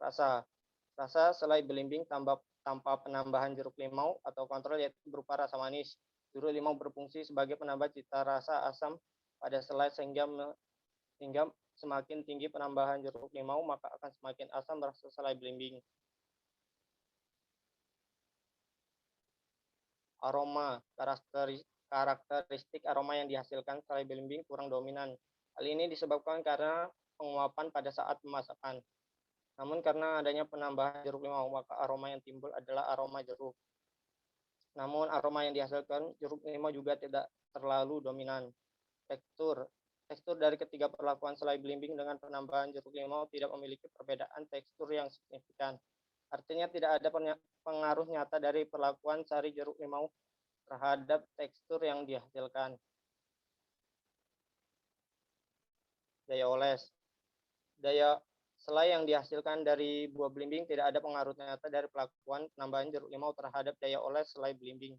Rasa. Rasa selai belimbing tanpa penambahan jeruk limau atau kontrol yaitu berupa rasa manis. Jeruk limau berfungsi sebagai penambah cita rasa asam pada selai sehingga semakin tinggi penambahan jeruk limau, maka akan semakin asam rasa selai belimbing. Aroma. Karakteristik aroma yang dihasilkan selai belimbing kurang dominan. Hal ini disebabkan karena penguapan pada saat pemasakan. Namun karena adanya penambahan jeruk limau, maka aroma yang timbul adalah aroma jeruk. Namun aroma yang dihasilkan jeruk limau juga tidak terlalu dominan. Tekstur. Tekstur dari ketiga perlakuan selai belimbing dengan penambahan jeruk limau tidak memiliki perbedaan tekstur yang signifikan. Artinya tidak ada pengaruh nyata dari perlakuan sari jeruk limau terhadap tekstur yang dihasilkan. Daya oles. Daya selai yang dihasilkan dari buah belimbing tidak ada pengaruh nyata dari perlakuan penambahan jeruk limau terhadap daya oles selai belimbing.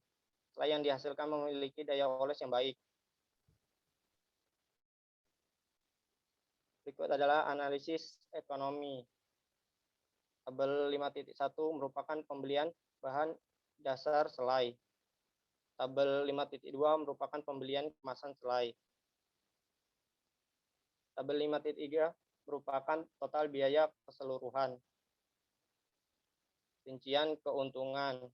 Selai yang dihasilkan memiliki daya oles yang baik. Berikut adalah analisis ekonomi. Tabel 5.1 merupakan pembelian bahan dasar selai. Tabel 5.2 merupakan pembelian kemasan selai. Tabel 5.3 merupakan total biaya keseluruhan. Rincian keuntungan.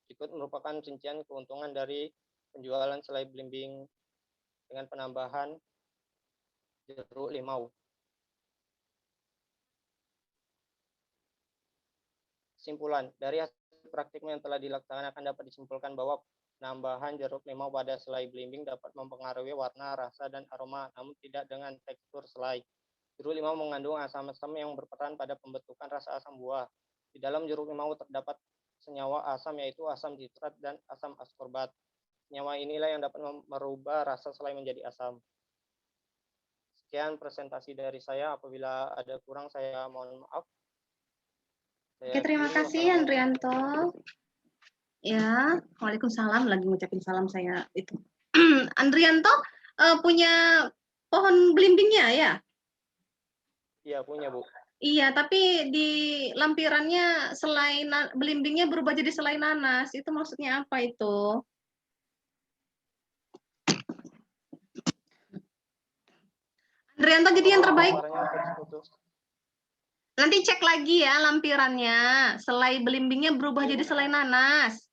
Berikut merupakan rincian keuntungan dari penjualan selai belimbing dengan penambahan jeruk limau. Kesimpulan, dari hasil praktik yang telah dilaksanakan dapat disimpulkan bahwa penambahan jeruk limau pada selai belimbing dapat mempengaruhi warna, rasa, dan aroma, namun tidak dengan tekstur selai. Jeruk limau mengandung asam-asam yang berperan pada pembentukan rasa asam buah. Di dalam jeruk limau terdapat senyawa asam yaitu asam citrat dan asam askorbat. Senyawa inilah yang dapat merubah rasa selai menjadi asam. Sekian presentasi dari saya. Apabila ada kurang, saya mohon maaf. Oke, terima kasih Andrianto. Ya, Waalaikumsalam, lagi ngucapin salam saya itu. Andrianto punya pohon belimbingnya ya? Iya, punya, Bu. Iya, tapi di lampirannya selain belimbingnya berubah jadi selai nanas. Itu maksudnya apa itu? Andrianto jadi yang terbaik. Nanti cek lagi ya lampirannya. Selai belimbingnya berubah jadi selai nanas.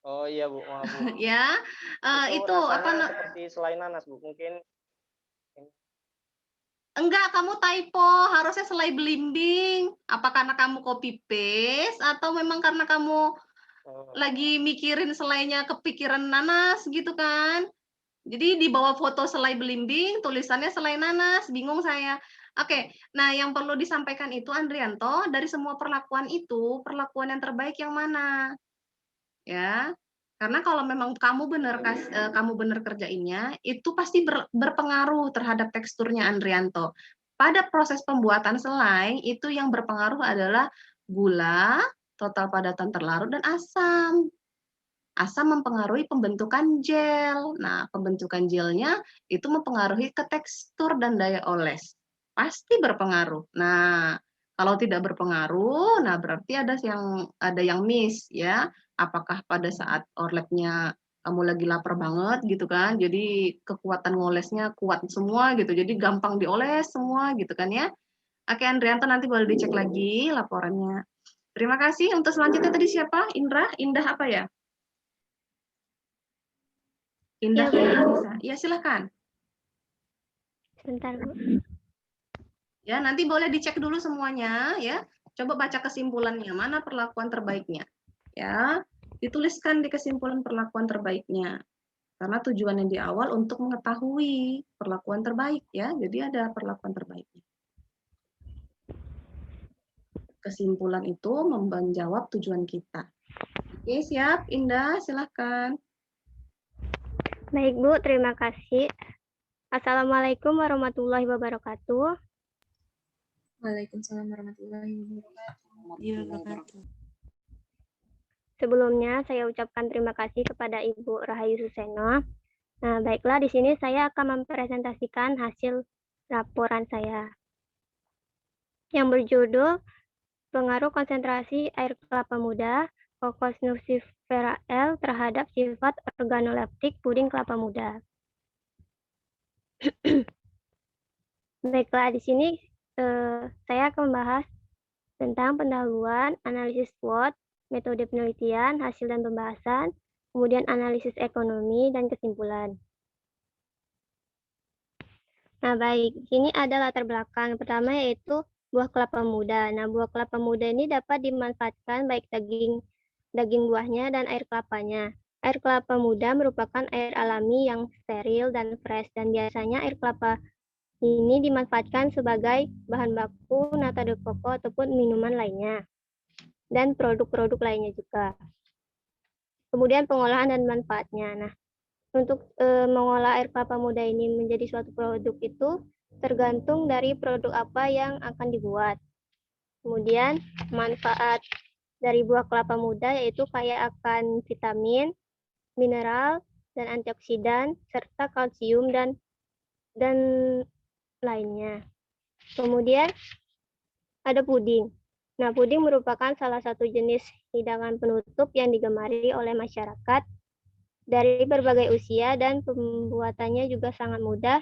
Oh iya, Bu. Maaf, Bu. Ya, itu apa? Seperti selai nanas, Bu. Mungkin enggak, kamu typo, harusnya selai belimbing. Apa karena kamu copy paste atau memang karena kamu lagi mikirin selainya kepikiran nanas gitu kan? Jadi di bawah foto selai belimbing tulisannya selai nanas, bingung saya. Oke, nah yang perlu disampaikan itu Andrianto, dari semua perlakuan itu, perlakuan yang terbaik yang mana? Ya. Karena kalau memang kamu benar kerjainnya, itu pasti berpengaruh terhadap teksturnya Andrianto. Pada proses pembuatan selai, itu yang berpengaruh adalah gula, total padatan terlarut, dan asam. Asam mempengaruhi pembentukan gel. Nah, pembentukan gelnya itu mempengaruhi ke tekstur dan daya oles. Pasti berpengaruh. Nah, kalau tidak berpengaruh, nah berarti ada yang miss ya. Apakah pada saat orlepnya kamu lagi lapar banget gitu kan, jadi kekuatan ngolesnya kuat semua gitu, jadi gampang dioles semua gitu kan ya. Oke Andrianto, nanti boleh dicek lagi laporannya. Terima kasih. Untuk selanjutnya tadi siapa? Indra? Indah apa ya? Indah Ya, bisa. Ya, silakan. Sebentar, Bu. Ya, nanti boleh dicek dulu semuanya ya. Coba baca kesimpulannya, mana perlakuan terbaiknya. Ya, dituliskan di kesimpulan perlakuan terbaiknya. Karena tujuannya di awal untuk mengetahui perlakuan terbaik ya. Jadi ada perlakuan terbaiknya. Kesimpulan itu menjawab tujuan kita. Oke, siap. Indah, silahkan. Baik Bu, terima kasih. Assalamualaikum warahmatullahi wabarakatuh. Waalaikumsalam warahmatullahi wabarakatuh. Sebelumnya saya ucapkan terima kasih kepada Ibu Rahayu Suseno. Nah, baiklah di sini saya akan mempresentasikan hasil laporan saya yang berjudul Pengaruh konsentrasi air kelapa muda Cocos nucifera L terhadap sifat organoleptik puding kelapa muda. Baiklah, di sini saya akan membahas tentang pendahuluan, analisis SWOT, metode penelitian, hasil dan pembahasan, kemudian analisis ekonomi dan kesimpulan. Nah, baik, di sini ada latar belakang. Pertama yaitu buah kelapa muda. Nah, buah kelapa muda ini dapat dimanfaatkan baik daging buahnya dan air kelapanya. Air kelapa muda merupakan air alami yang steril dan fresh, dan biasanya air kelapa ini dimanfaatkan sebagai bahan baku nata de coco ataupun minuman lainnya, dan produk-produk lainnya juga. Kemudian pengolahan dan manfaatnya. Nah, untuk mengolah air kelapa muda ini menjadi suatu produk itu tergantung dari produk apa yang akan dibuat. Kemudian manfaat dari buah kelapa muda yaitu kaya akan vitamin, mineral, dan antioksidan, serta kalsium dan lainnya. Kemudian ada puding. Nah, puding merupakan salah satu jenis hidangan penutup yang digemari oleh masyarakat dari berbagai usia, dan pembuatannya juga sangat mudah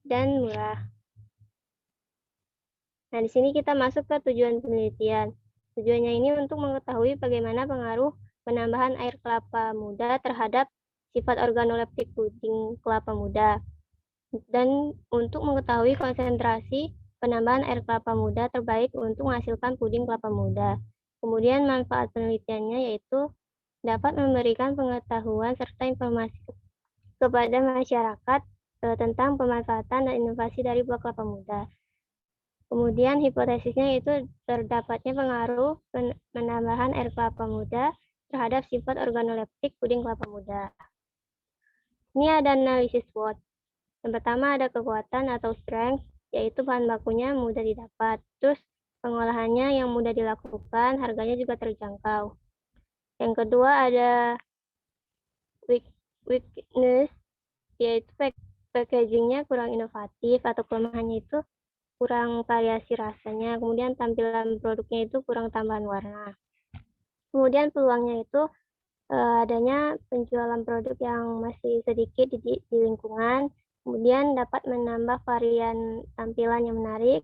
dan murah. Nah, di sini kita masuk ke tujuan penelitian. Tujuannya ini untuk mengetahui bagaimana pengaruh penambahan air kelapa muda terhadap sifat organoleptik puding kelapa muda, dan untuk mengetahui konsentrasi penambahan air kelapa muda terbaik untuk menghasilkan puding kelapa muda. Kemudian manfaat penelitiannya yaitu dapat memberikan pengetahuan serta informasi kepada masyarakat tentang pemanfaatan dan inovasi dari buah kelapa muda. Kemudian hipotesisnya yaitu terdapatnya pengaruh penambahan air kelapa muda terhadap sifat organoleptik puding kelapa muda. Ini ada analisis SWOT. Yang pertama ada kekuatan atau strength, yaitu bahan bakunya mudah didapat. Terus pengolahannya yang mudah dilakukan, harganya juga terjangkau. Yang kedua ada weakness, yaitu packagingnya kurang inovatif, atau kelemahannya itu kurang variasi rasanya. Kemudian tampilan produknya itu kurang tambahan warna. Kemudian peluangnya itu adanya penjualan produk yang masih sedikit di lingkungan. Kemudian dapat menambah varian tampilan yang menarik.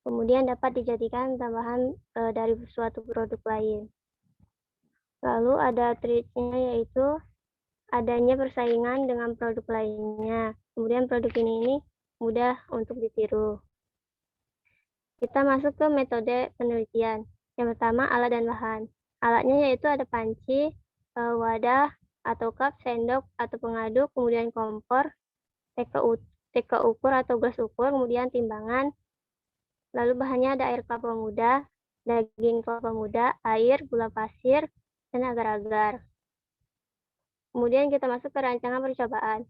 Kemudian dapat dijadikan tambahan dari suatu produk lain. Lalu ada threat-nya yaitu adanya persaingan dengan produk lainnya. Kemudian produk ini mudah untuk ditiru. Kita masuk ke metode penelitian. Yang pertama alat dan bahan. Alatnya yaitu ada panci, wadah atau cup, sendok atau pengaduk, kemudian kompor, teka ukur atau gelas ukur, kemudian timbangan. Lalu bahannya ada air kelapa muda, daging kelapa muda, air, gula pasir, dan agar-agar. Kemudian kita masuk ke rancangan percobaan.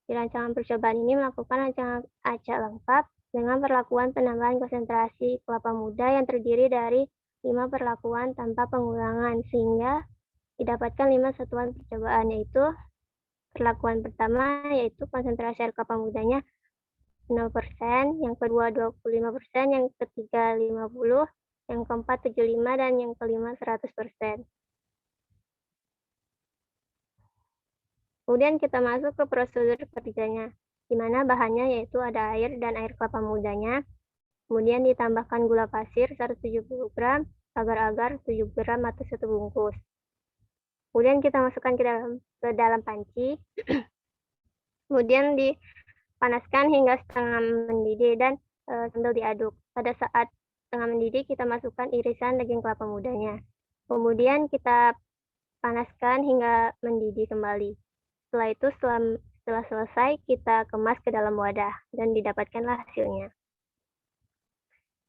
Di rancangan percobaan ini melakukan rancangan acak lengkap dengan perlakuan penambahan konsentrasi kelapa muda yang terdiri dari 5 perlakuan tanpa pengulangan, sehingga didapatkan 5 satuan percobaan, yaitu perlakuan pertama yaitu konsentrasi air kelapa mudanya 0%, yang kedua 25%, yang ketiga 50%, yang keempat 75%, dan yang kelima 100%. Kemudian kita masuk ke prosedur kerjanya, di mana bahannya yaitu ada air dan air kelapa mudanya, kemudian ditambahkan gula pasir 170 gram, agar-agar 7 gram atau 1 bungkus. Kemudian kita masukkan ke dalam panci, kemudian dipanaskan hingga setengah mendidih dan sambil diaduk. Pada saat setengah mendidih kita masukkan irisan daging kelapa mudanya. Kemudian kita panaskan hingga mendidih kembali. Setelah itu, setelah selesai, kita kemas ke dalam wadah dan didapatkanlah hasilnya.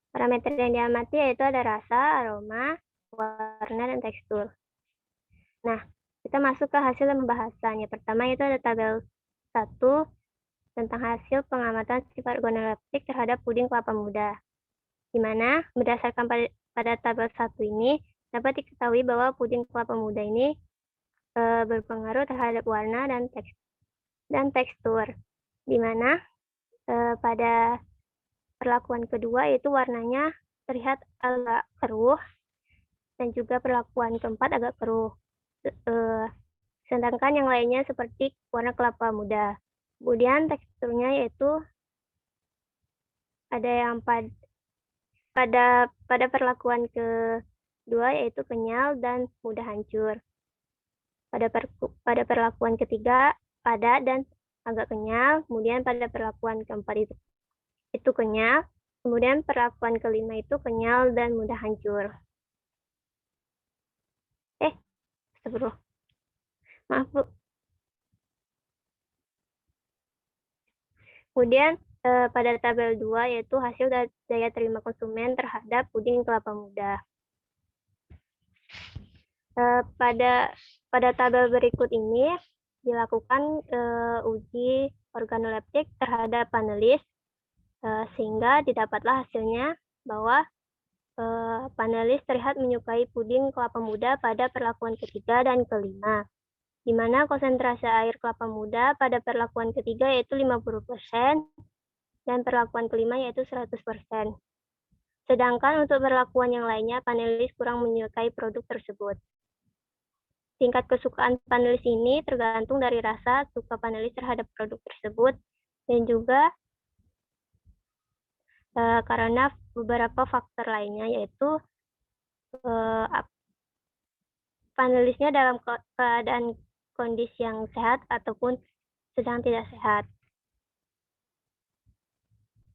Parameter yang diamati yaitu ada rasa, aroma, warna, dan tekstur. Nah, kita masuk ke hasil pembahasan. Yang pertama itu ada tabel 1 tentang hasil pengamatan sifat organoleptik terhadap puding kelapa muda. Di mana berdasarkan pada tabel 1 ini dapat diketahui bahwa puding kelapa muda ini berpengaruh terhadap warna dan tekstur. Di mana pada perlakuan kedua itu warnanya terlihat agak keruh dan juga perlakuan keempat agak keruh. Sedangkan yang lainnya seperti warna kelapa muda. Kemudian teksturnya yaitu ada yang pada perlakuan kedua yaitu kenyal dan mudah hancur. Pada perlakuan ketiga padat dan agak kenyal, kemudian pada perlakuan keempat itu kenyal, kemudian perlakuan kelima itu kenyal dan mudah hancur. Astagfirullah. Maaf, Bu. Kemudian pada tabel 2 yaitu hasil daya terima konsumen terhadap puding kelapa muda. Pada tabel berikut ini dilakukan uji organoleptik terhadap panelis sehingga didapatlah hasilnya bahwa panelis terlihat menyukai puding kelapa muda pada perlakuan ketiga dan kelima, di mana konsentrasi air kelapa muda pada perlakuan ketiga yaitu 50% dan perlakuan kelima yaitu 100%. Sedangkan untuk perlakuan yang lainnya, panelis kurang menyukai produk tersebut. Tingkat kesukaan panelis ini tergantung dari rasa suka panelis terhadap produk tersebut dan juga karena beberapa faktor lainnya yaitu panelisnya dalam keadaan kondisi yang sehat ataupun sedang tidak sehat.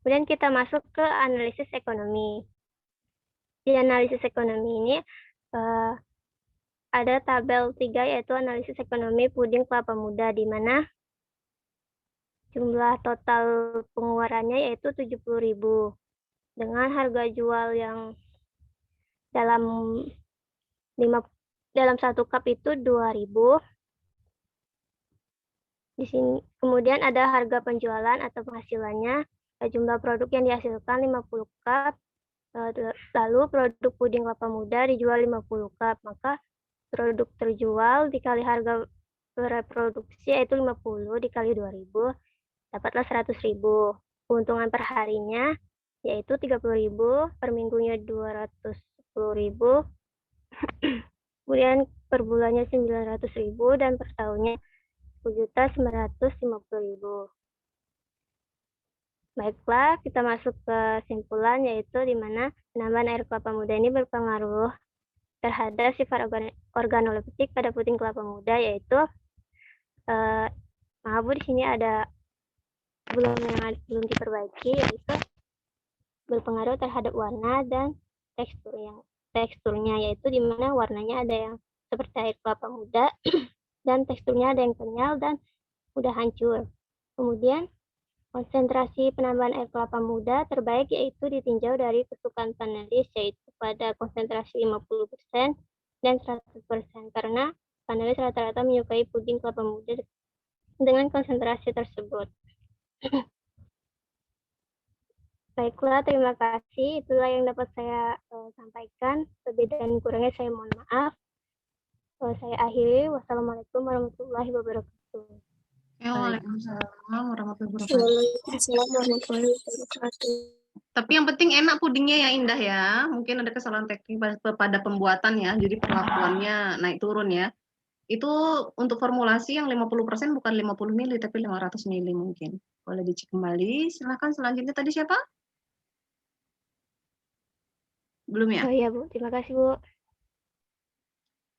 Kemudian kita masuk ke analisis ekonomi. Di analisis ekonomi ini ada tabel 3 yaitu analisis ekonomi puding kelapa muda di mana jumlah total pengeluarannya yaitu 70.000 dengan harga jual yang dalam 1 cup itu 2.000. Di sini kemudian ada harga penjualan atau penghasilannya, jumlah produk yang dihasilkan 50 cup, lalu produk puding kelapa muda dijual 50 cup, maka produk terjual dikali harga reproduksi yaitu 50 dikali 2.000 dapatlah 100.000. Keuntungan per harinya yaitu 30.000, per minggunya 210.000, kemudian per bulannya 900.000 dan per tahunnya 10.950.000. Baiklah, kita masuk ke kesimpulan yaitu di mana penambahan air kelapa muda ini berpengaruh terhadap sifat organoleptik pada puding kelapa muda yaitu maaf Bu, di sini ada belum diperbaiki yaitu berpengaruh terhadap warna dan teksturnya yaitu di mana warnanya ada yang seperti air kelapa muda dan teksturnya ada yang kenyal dan mudah hancur. Kemudian konsentrasi penambahan air kelapa muda terbaik yaitu ditinjau dari kesukaan panelis yaitu pada konsentrasi 50% dan 100% karena panelis rata-rata menyukai puding kelapa muda dengan konsentrasi tersebut. Baiklah, terima kasih. Itulah yang dapat saya sampaikan. Lebih dan kurangnya saya mohon maaf. Saya akhiri. Wassalamualaikum warahmatullahi wabarakatuh. Waalaikumsalam warahmatullahi wabarakatuh. Tapi yang penting enak pudingnya ya Indah ya. Mungkin ada kesalahan teknis pada pembuatan ya. Jadi perlakuannya naik turun ya. Itu untuk formulasi yang 50% bukan 50 mili tapi 500 mili mungkin. Boleh dicek kembali. Silakan selanjutnya tadi siapa? Belum ya? Oh iya Bu, terima kasih Bu.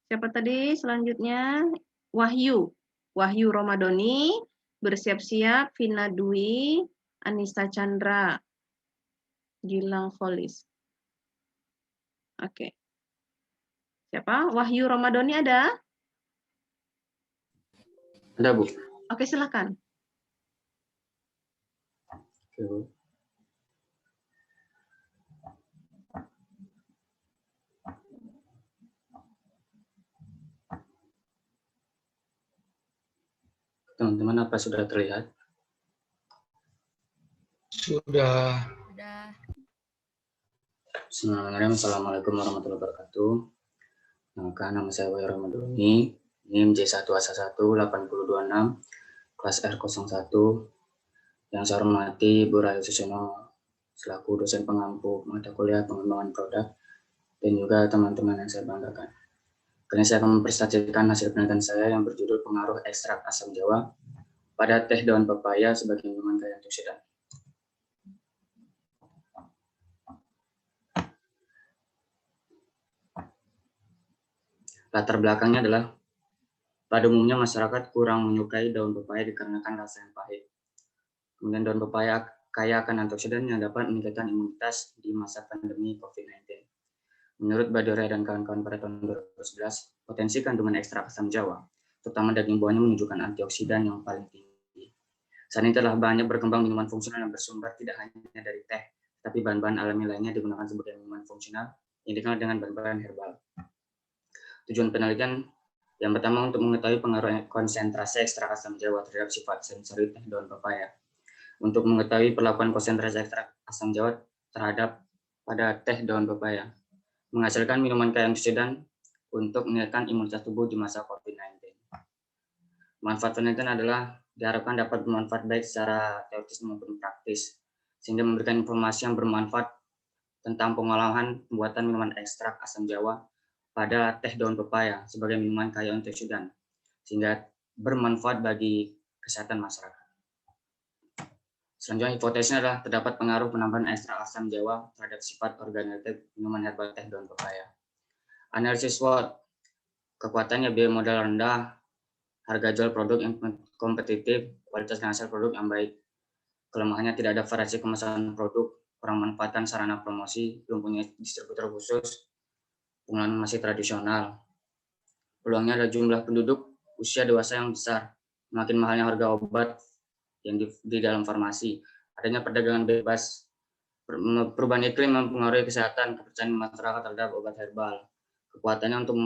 Siapa tadi selanjutnya? Wahyu Romadoni, bersiap-siap Vina Dwi, Anissa Chandra, Gilang Folis. Oke. Siapa? Wahyu Romadoni ada? Ada Bu. Oke, silakan. Oke, Bu. Teman-teman, apa sudah terlihat? Sudah. Bismillahirrahmanirrahim. Assalamualaikum warahmatullahi wabarakatuh. Nama saya Wahyu Ramadhani, NIM J1A1 8026, kelas R01. Yang saya hormati Bu Rayu Susono selaku dosen pengampu mata kuliah pengembangan produk, dan juga teman-teman yang saya banggakan. Kali ini saya akan mempresentasikan hasil penelitian saya yang berjudul pengaruh ekstrak asam jawa pada teh daun pepaya sebagai minuman kaya antioksidan. Latar belakangnya adalah pada umumnya masyarakat kurang menyukai daun pepaya dikarenakan rasa yang pahit. Kemudian daun pepaya kaya akan antioksidan yang dapat meningkatkan imunitas di masa pandemi COVID-19. Menurut Badorea dan kawan-kawan pada tahun 2011, potensi kandungan ekstrak asam jawa, terutama daging buahnya, menunjukkan antioksidan yang paling tinggi. Saat ini telah banyak berkembang minuman fungsional yang bersumber tidak hanya dari teh, tapi bahan-bahan alami lainnya digunakan sebagai minuman fungsional yang dikenal dengan bahan-bahan herbal. Tujuan penelitian yang pertama untuk mengetahui pengaruh konsentrasi ekstrak asam jawa terhadap sifat sensori teh daun pepaya. Untuk mengetahui perlakuan konsentrasi ekstrak asam jawa terhadap pada teh daun pepaya. Menghasilkan minuman kaya antioksidan untuk meningkatkan imunitas tubuh di masa COVID-19. Manfaat penelitian adalah diharapkan dapat bermanfaat baik secara teoritis maupun praktis, sehingga memberikan informasi yang bermanfaat tentang pengolahan pembuatan minuman ekstrak asam jawa pada teh daun pepaya sebagai minuman kaya antioksidan, sehingga bermanfaat bagi kesehatan masyarakat. Selanjutnya, hipotesisnya adalah terdapat pengaruh penambahan ekstrak asam jawa terhadap sifat organoleptik minuman herbal teh daun pepaya. Analisis SWOT, kekuatannya biaya modal rendah, harga jual produk yang kompetitif, kualitas dan hasil produk yang baik. Kelemahannya tidak ada variasi kemasan produk, kurang manfaatkan sarana promosi, belum punya distributor khusus, penggunaan masih tradisional. Peluangnya adalah jumlah penduduk usia dewasa yang besar, makin mahalnya harga obat yang di dalam farmasi, adanya perdagangan bebas, perubahan iklim mempengaruhi kesehatan, kepercayaan masyarakat terhadap obat herbal. Kekuatannya untuk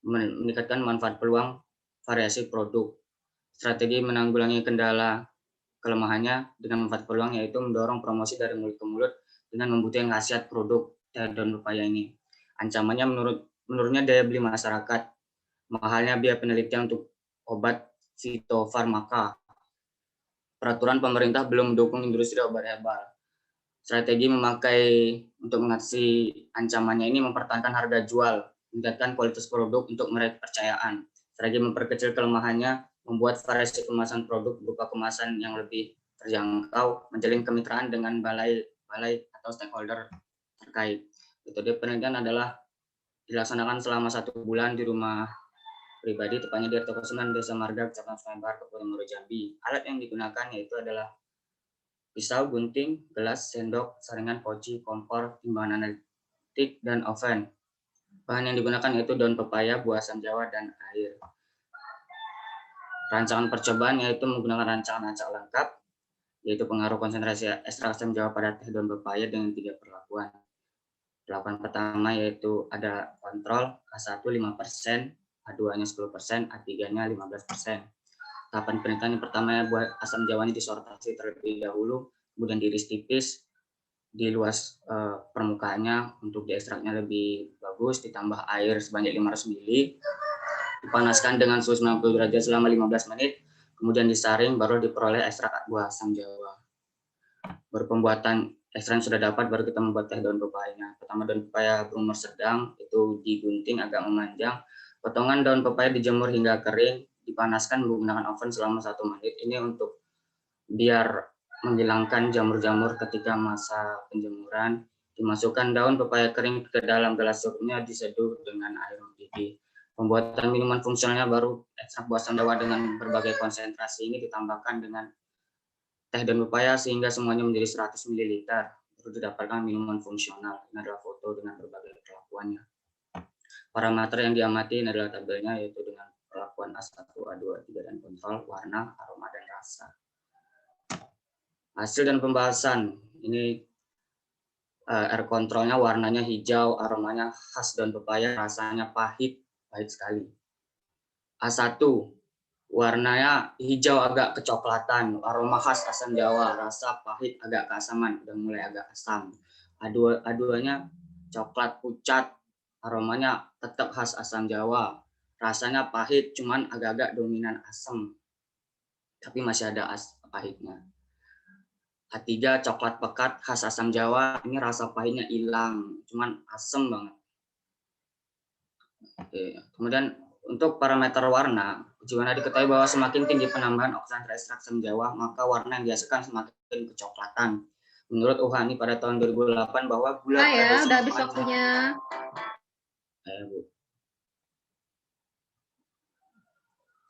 meningkatkan manfaat peluang, variasi produk. Strategi menanggulangi kendala kelemahannya dengan manfaat peluang yaitu mendorong promosi dari mulut ke mulut dengan membutuhkan khasiat produk teh daun pepaya ini. Ancamannya menurunnya daya beli masyarakat, mahalnya biaya penelitian untuk obat fitofarmaka. Peraturan pemerintah belum mendukung industri obat herbal. Strategi memakai untuk mengatasi ancamannya ini mempertahankan harga jual, meningkatkan kualitas produk untuk meraih kepercayaan. Strategi memperkecil kelemahannya, membuat variasi kemasan produk berupa kemasan yang lebih terjangkau, menjalin kemitraan dengan balai atau stakeholder terkait. Metode penelitian adalah dilaksanakan selama 1 bulan di rumah pribadi, tepatnya di RT 09 Desa Marga, Kecamatan Sungai Bahar, Kabupaten Muaro Jambi. Alat yang digunakan yaitu adalah pisau, gunting, gelas, sendok, saringan, poci, kompor, timbangan analitik, dan oven. Bahan yang digunakan yaitu daun pepaya, buah asam jawa, dan air. Rancangan percobaan yaitu menggunakan rancangan acak lengkap, yaitu pengaruh konsentrasi ekstrak asam jawa pada teh daun pepaya dengan 3 perlakuan. Perlakuan pertama yaitu ada kontrol, A1 5%, A2-nya 10%, A3-nya 15%. Tahapan penelitian yang pertama, buah asam jawanya disortasi terlebih dahulu, kemudian diiris tipis, diluas permukaannya untuk diekstraknya lebih bagus, ditambah air sebanyak 500 ml, dipanaskan dengan suhu 90 derajat selama 15 menit, kemudian disaring, baru diperoleh ekstrak buah asam jawa. Berpembuatan ekstrak sudah dapat, baru kita membuat teh daun pepayanya. Pertama, daun pepaya berumur sedang, itu digunting agak memanjang. Potongan daun pepaya dijemur hingga kering, dipanaskan menggunakan oven selama 1 menit. Ini untuk biar menghilangkan jamur-jamur ketika masa penjemuran. Dimasukkan daun pepaya kering ke dalam gelas supnya, diseduh dengan air mendidih. Pembuatan minuman fungsionalnya baru ekstrak buah asam jawa dengan berbagai konsentrasi ini ditambahkan dengan teh dan pepaya sehingga semuanya menjadi 100 ml. Baru didapatkan minuman fungsional. Ini adalah foto dengan berbagai perlakuannya. Parameter yang diamati ini adalah tabelnya, yaitu dengan perlakuan A1, A2, A3, dan kontrol, warna, aroma, dan rasa. Hasil dan pembahasan, ini air kontrolnya warnanya hijau, aromanya khas daun pepaya, rasanya pahit sekali. A1, Warnanya hijau agak kecoklatan, aroma khas asam Jawa, rasa pahit agak keasaman, udah mulai agak asam. Aduannya coklat pucat, aromanya tetap khas asam Jawa. Rasanya pahit, cuman agak-agak dominan asam. Tapi masih ada pahitnya. A3 coklat pekat khas asam Jawa, ini rasa pahitnya hilang, cuman asam banget. Oke. Kemudian untuk parameter warna, jika diketahui bahwa semakin tinggi penambahan oksidan terekstrak asam Jawa, maka warna yang dihasilkan semakin kecoklatan. Menurut Uhani pada tahun 2008 bahwa gula Nah ya, pada udah habis waktunya. Bu.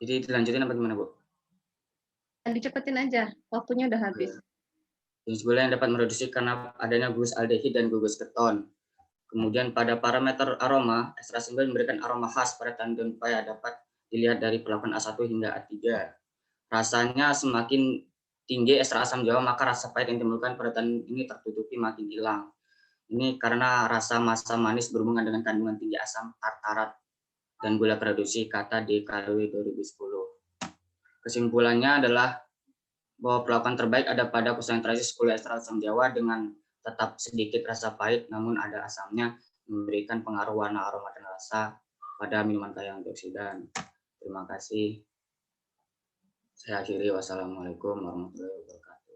Jadi dilanjutin apa gimana, Bu? Dicepetin aja, waktunya udah habis. Jenis gula yang dapat mereduksi karena adanya gugus aldehid dan gugus keton. Kemudian pada parameter aroma, ekstrak asam memberikan aroma khas pada tandon paya dapat dilihat dari perlakuan A1 hingga A3. Rasanya semakin tinggi ekstrak asam Jawa, maka rasa pahit yang ditimbulkan pada tandon ini tertutupi makin hilang. Ini karena rasa massa manis berhubungan dengan kandungan tinggi asam tartarat dan gula produksi kata DKW 2010. Kesimpulannya adalah bahwa perlakuan terbaik ada pada konsentrasi 10 ekstrak asam Jawa dengan tetap sedikit rasa pahit, namun ada asamnya, memberikan pengaruh warna, aroma, dan rasa pada minuman kaya antioksidan. Terima kasih. Saya akhiri. Wassalamualaikum warahmatullahi wabarakatuh.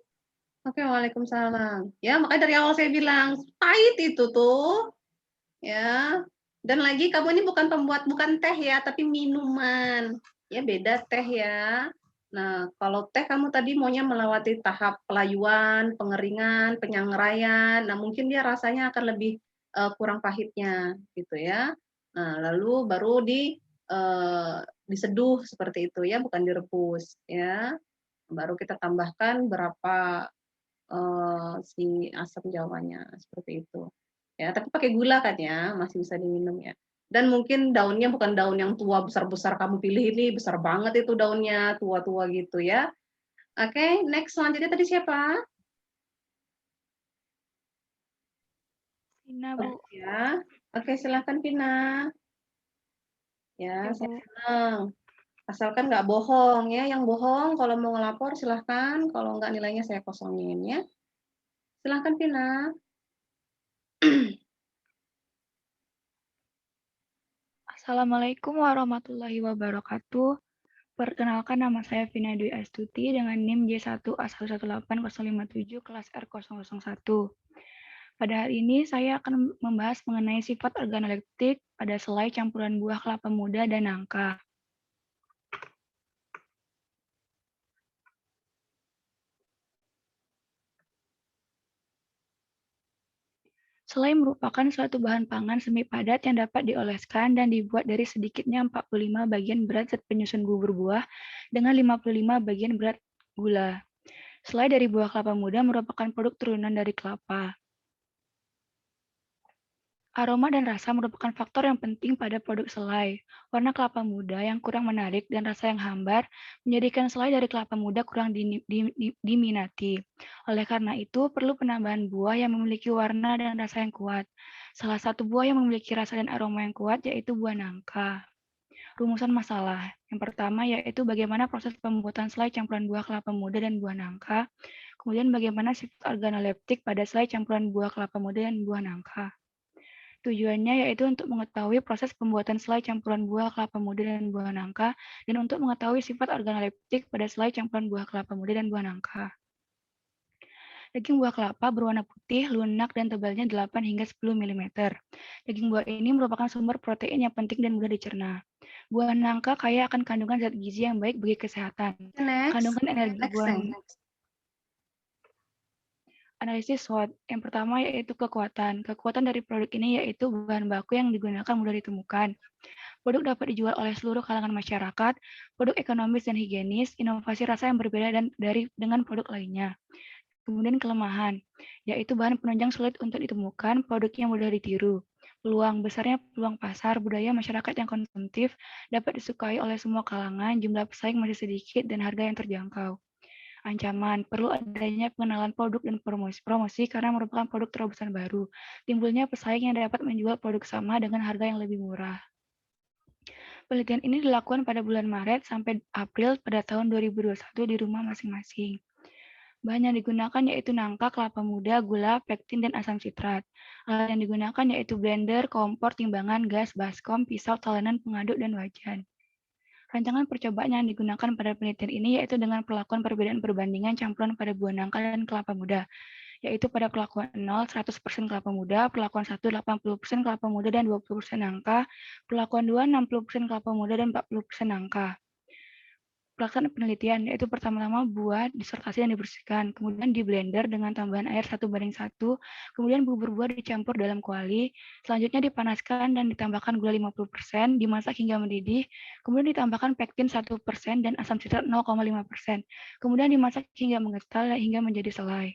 Oke, waalaikumsalam. Ya, makanya dari awal saya bilang pahit itu tuh, ya. Dan lagi kamu ini bukan pembuat, bukan teh ya, tapi minuman. Ya beda teh ya. Nah, kalau teh kamu tadi maunya melewati tahap pelayuan, pengeringan, penyangraian. Nah, mungkin dia rasanya akan lebih kurang pahitnya, gitu ya. Nah, lalu baru diseduh seperti itu ya, bukan direbus ya. Baru kita tambahkan berapa si asam Jawanya seperti itu. Ya, tapi pakai gula kan ya, masih bisa diminum ya. Dan mungkin daunnya bukan daun yang tua besar-besar kamu pilih ini, besar banget itu daunnya, tua-tua gitu ya. Oke, next selanjutnya tadi siapa? Vina, Bu. Ya. Oke, silahkan Vina. Ya, saya senang. Asalkan nggak bohong ya, yang bohong kalau mau ngelapor silahkan, kalau nggak nilainya saya kosongin ya. Silahkan Vina. Assalamualaikum warahmatullahi wabarakatuh. Perkenalkan, nama saya Vina Dwi Astuti dengan NIM J1A1180557 kelas R001. Pada hari ini saya akan membahas mengenai sifat organoleptik pada selai campuran buah kelapa muda dan nangka. Selai merupakan suatu bahan pangan semi padat yang dapat dioleskan dan dibuat dari sedikitnya 45 bagian berat zat penyusun bubur buah dengan 55 bagian berat gula. Selai dari buah kelapa muda merupakan produk turunan dari kelapa. Aroma dan rasa merupakan faktor yang penting pada produk selai. Warna kelapa muda yang kurang menarik dan rasa yang hambar menjadikan selai dari kelapa muda kurang diminati. Oleh karena itu, perlu penambahan buah yang memiliki warna dan rasa yang kuat. Salah satu buah yang memiliki rasa dan aroma yang kuat yaitu buah nangka. Rumusan masalah. Yang pertama yaitu bagaimana proses pembuatan selai campuran buah kelapa muda dan buah nangka. Kemudian bagaimana sifat organoleptik pada selai campuran buah kelapa muda dan buah nangka. Tujuannya yaitu untuk mengetahui proses pembuatan selai campuran buah kelapa muda dan buah nangka, dan untuk mengetahui sifat organoleptik pada selai campuran buah kelapa muda dan buah nangka. Daging buah kelapa berwarna putih, lunak, dan tebalnya 8 hingga 10 mm. Daging buah ini merupakan sumber protein yang penting dan mudah dicerna. Buah nangka kaya akan kandungan zat gizi yang baik bagi kesehatan. Kandungan energi buah Analisis SWOT. Yang pertama yaitu kekuatan. Kekuatan dari produk ini yaitu bahan baku yang digunakan mudah ditemukan. Produk dapat dijual oleh seluruh kalangan masyarakat, produk ekonomis dan higienis, inovasi rasa yang berbeda dengan produk lainnya. Kemudian kelemahan, yaitu bahan penunjang sulit untuk ditemukan, produknya mudah ditiru. Peluang, besarnya peluang pasar, budaya masyarakat yang konsumtif, dapat disukai oleh semua kalangan, jumlah pesaing masih sedikit, dan harga yang terjangkau. Ancaman, perlu adanya pengenalan produk dan promosi karena merupakan produk terobosan baru. Timbulnya pesaing yang dapat menjual produk sama dengan harga yang lebih murah. Penelitian ini dilakukan pada bulan Maret sampai April pada tahun 2021 di rumah masing-masing. Bahan yang digunakan yaitu nangka, kelapa muda, gula, pektin, dan asam sitrat. Alat yang digunakan yaitu blender, kompor, timbangan, gas, baskom, pisau, talenan, pengaduk, dan wajan. Rancangan percobaan yang digunakan pada penelitian ini yaitu dengan perlakuan perbedaan perbandingan campuran pada buah nangka dan kelapa muda, yaitu pada perlakuan 0, 100% kelapa muda, perlakuan 1, 80% kelapa muda dan 20% nangka, perlakuan 2, 60% kelapa muda dan 40% nangka. Pelaksanaan penelitian yaitu pertama-tama buah disortasi dan dibersihkan, kemudian di blender dengan tambahan air 1:1, kemudian bubur buah dicampur dalam kuali, selanjutnya dipanaskan dan ditambahkan gula 50%, dimasak hingga mendidih, kemudian ditambahkan pektin 1% dan asam sitrat 0,5%, kemudian dimasak hingga mengental hingga menjadi selai.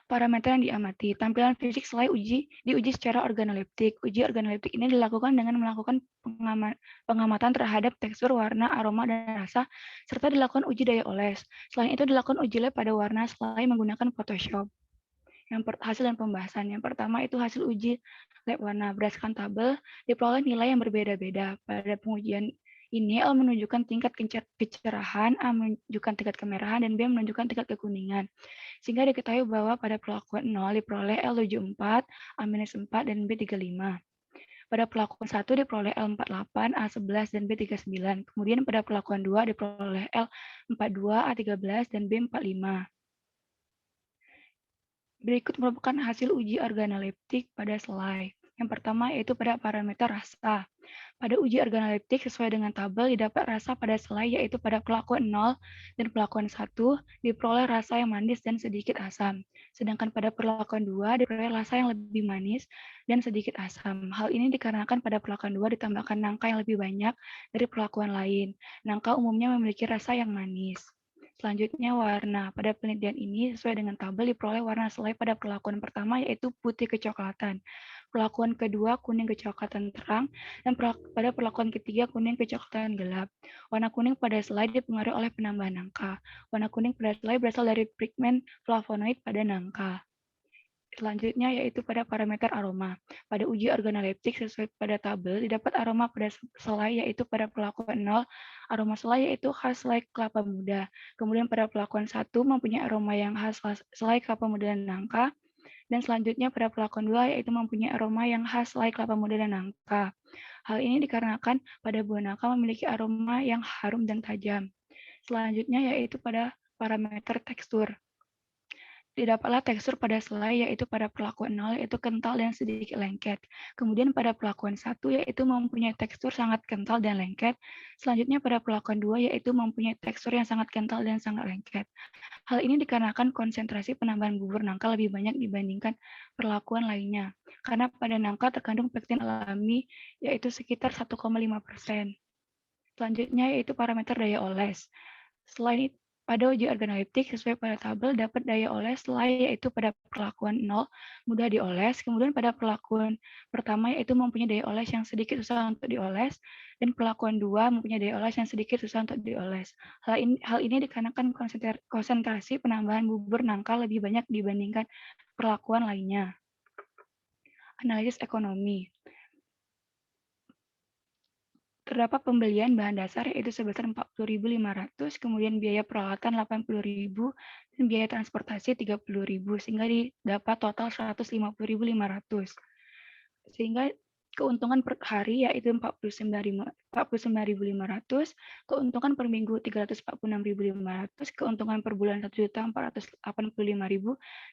Parameter yang diamati, tampilan fisik selai diuji secara organoleptik. Uji organoleptik ini dilakukan dengan melakukan pengamatan terhadap tekstur, warna, aroma, dan rasa, serta dilakukan uji daya oles. Selain itu dilakukan uji lab pada warna selai menggunakan Photoshop. Hasil dan pembahasan. Yang pertama itu hasil uji lab warna. Berdasarkan tabel, diperoleh nilai yang berbeda-beda. Pada pengujian ini, L menunjukkan tingkat kecerahan, A menunjukkan tingkat kemerahan, dan B menunjukkan tingkat kekuningan. Sehingga diketahui bahwa pada perlakuan 0 diperoleh L74, A-4, dan B35. Pada perlakuan 1 diperoleh L48, A11, dan B39. Kemudian pada perlakuan 2 diperoleh L42, A13, dan B45. Berikut merupakan hasil uji organoleptik pada selai. Yang pertama yaitu pada parameter rasa. Pada uji organoleptik sesuai dengan tabel didapat rasa pada selai yaitu pada perlakuan 0 dan perlakuan 1 diperoleh rasa yang manis dan sedikit asam. Sedangkan pada perlakuan 2 diperoleh rasa yang lebih manis dan sedikit asam. Hal ini dikarenakan pada perlakuan 2 ditambahkan nangka yang lebih banyak dari perlakuan lain. Nangka umumnya memiliki rasa yang manis. Selanjutnya warna. Pada penelitian ini sesuai dengan tabel diperoleh warna selai pada perlakuan pertama yaitu putih kecoklatan. Perlakuan kedua kuning kecoklatan terang dan pada perlakuan ketiga kuning kecoklatan gelap. Warna kuning pada selai dipengaruhi oleh penambahan nangka. Warna kuning pada selai berasal dari pigmen flavonoid pada nangka. Selanjutnya yaitu pada parameter aroma. Pada uji organoleptik sesuai pada tabel didapat aroma pada selai yaitu pada perlakuan 0, aroma selai yaitu khas selai kelapa muda. Kemudian pada perlakuan 1 mempunyai aroma yang khas selai kelapa muda dan nangka. Dan selanjutnya pada perlakuan 2 yaitu mempunyai aroma yang khas selai kelapa muda dan nangka. Hal ini dikarenakan pada buah nangka memiliki aroma yang harum dan tajam. Selanjutnya yaitu pada parameter tekstur. Didapatlah tekstur pada selai yaitu pada perlakuan 0 yaitu kental dan sedikit lengket. Kemudian pada perlakuan 1 yaitu mempunyai tekstur sangat kental dan lengket. Selanjutnya pada perlakuan 2 yaitu mempunyai tekstur yang sangat kental dan sangat lengket. Hal ini dikarenakan konsentrasi penambahan bubur nangka lebih banyak dibandingkan perlakuan lainnya. Karena pada nangka terkandung pektin alami yaitu sekitar 1,5%. Selanjutnya yaitu parameter daya oles. Selain itu, pada uji organoleptik sesuai pada tabel dapat daya oles selai yaitu pada perlakuan 0 mudah dioles, kemudian pada perlakuan pertama yaitu mempunyai daya oles yang sedikit susah untuk dioles, dan perlakuan 2 mempunyai daya oles yang sedikit susah untuk dioles. Hal ini dikarenakan konsentrasi penambahan bubur nangka lebih banyak dibandingkan perlakuan lainnya. Analisis ekonomi. Terdapat pembelian bahan dasar yaitu sebesar 40.500, kemudian biaya peralatan 80.000 dan biaya transportasi 30.000 sehingga didapat total 150.500. Sehingga keuntungan per hari yaitu 49.500, keuntungan per minggu 346.500, keuntungan per bulan 1.485.000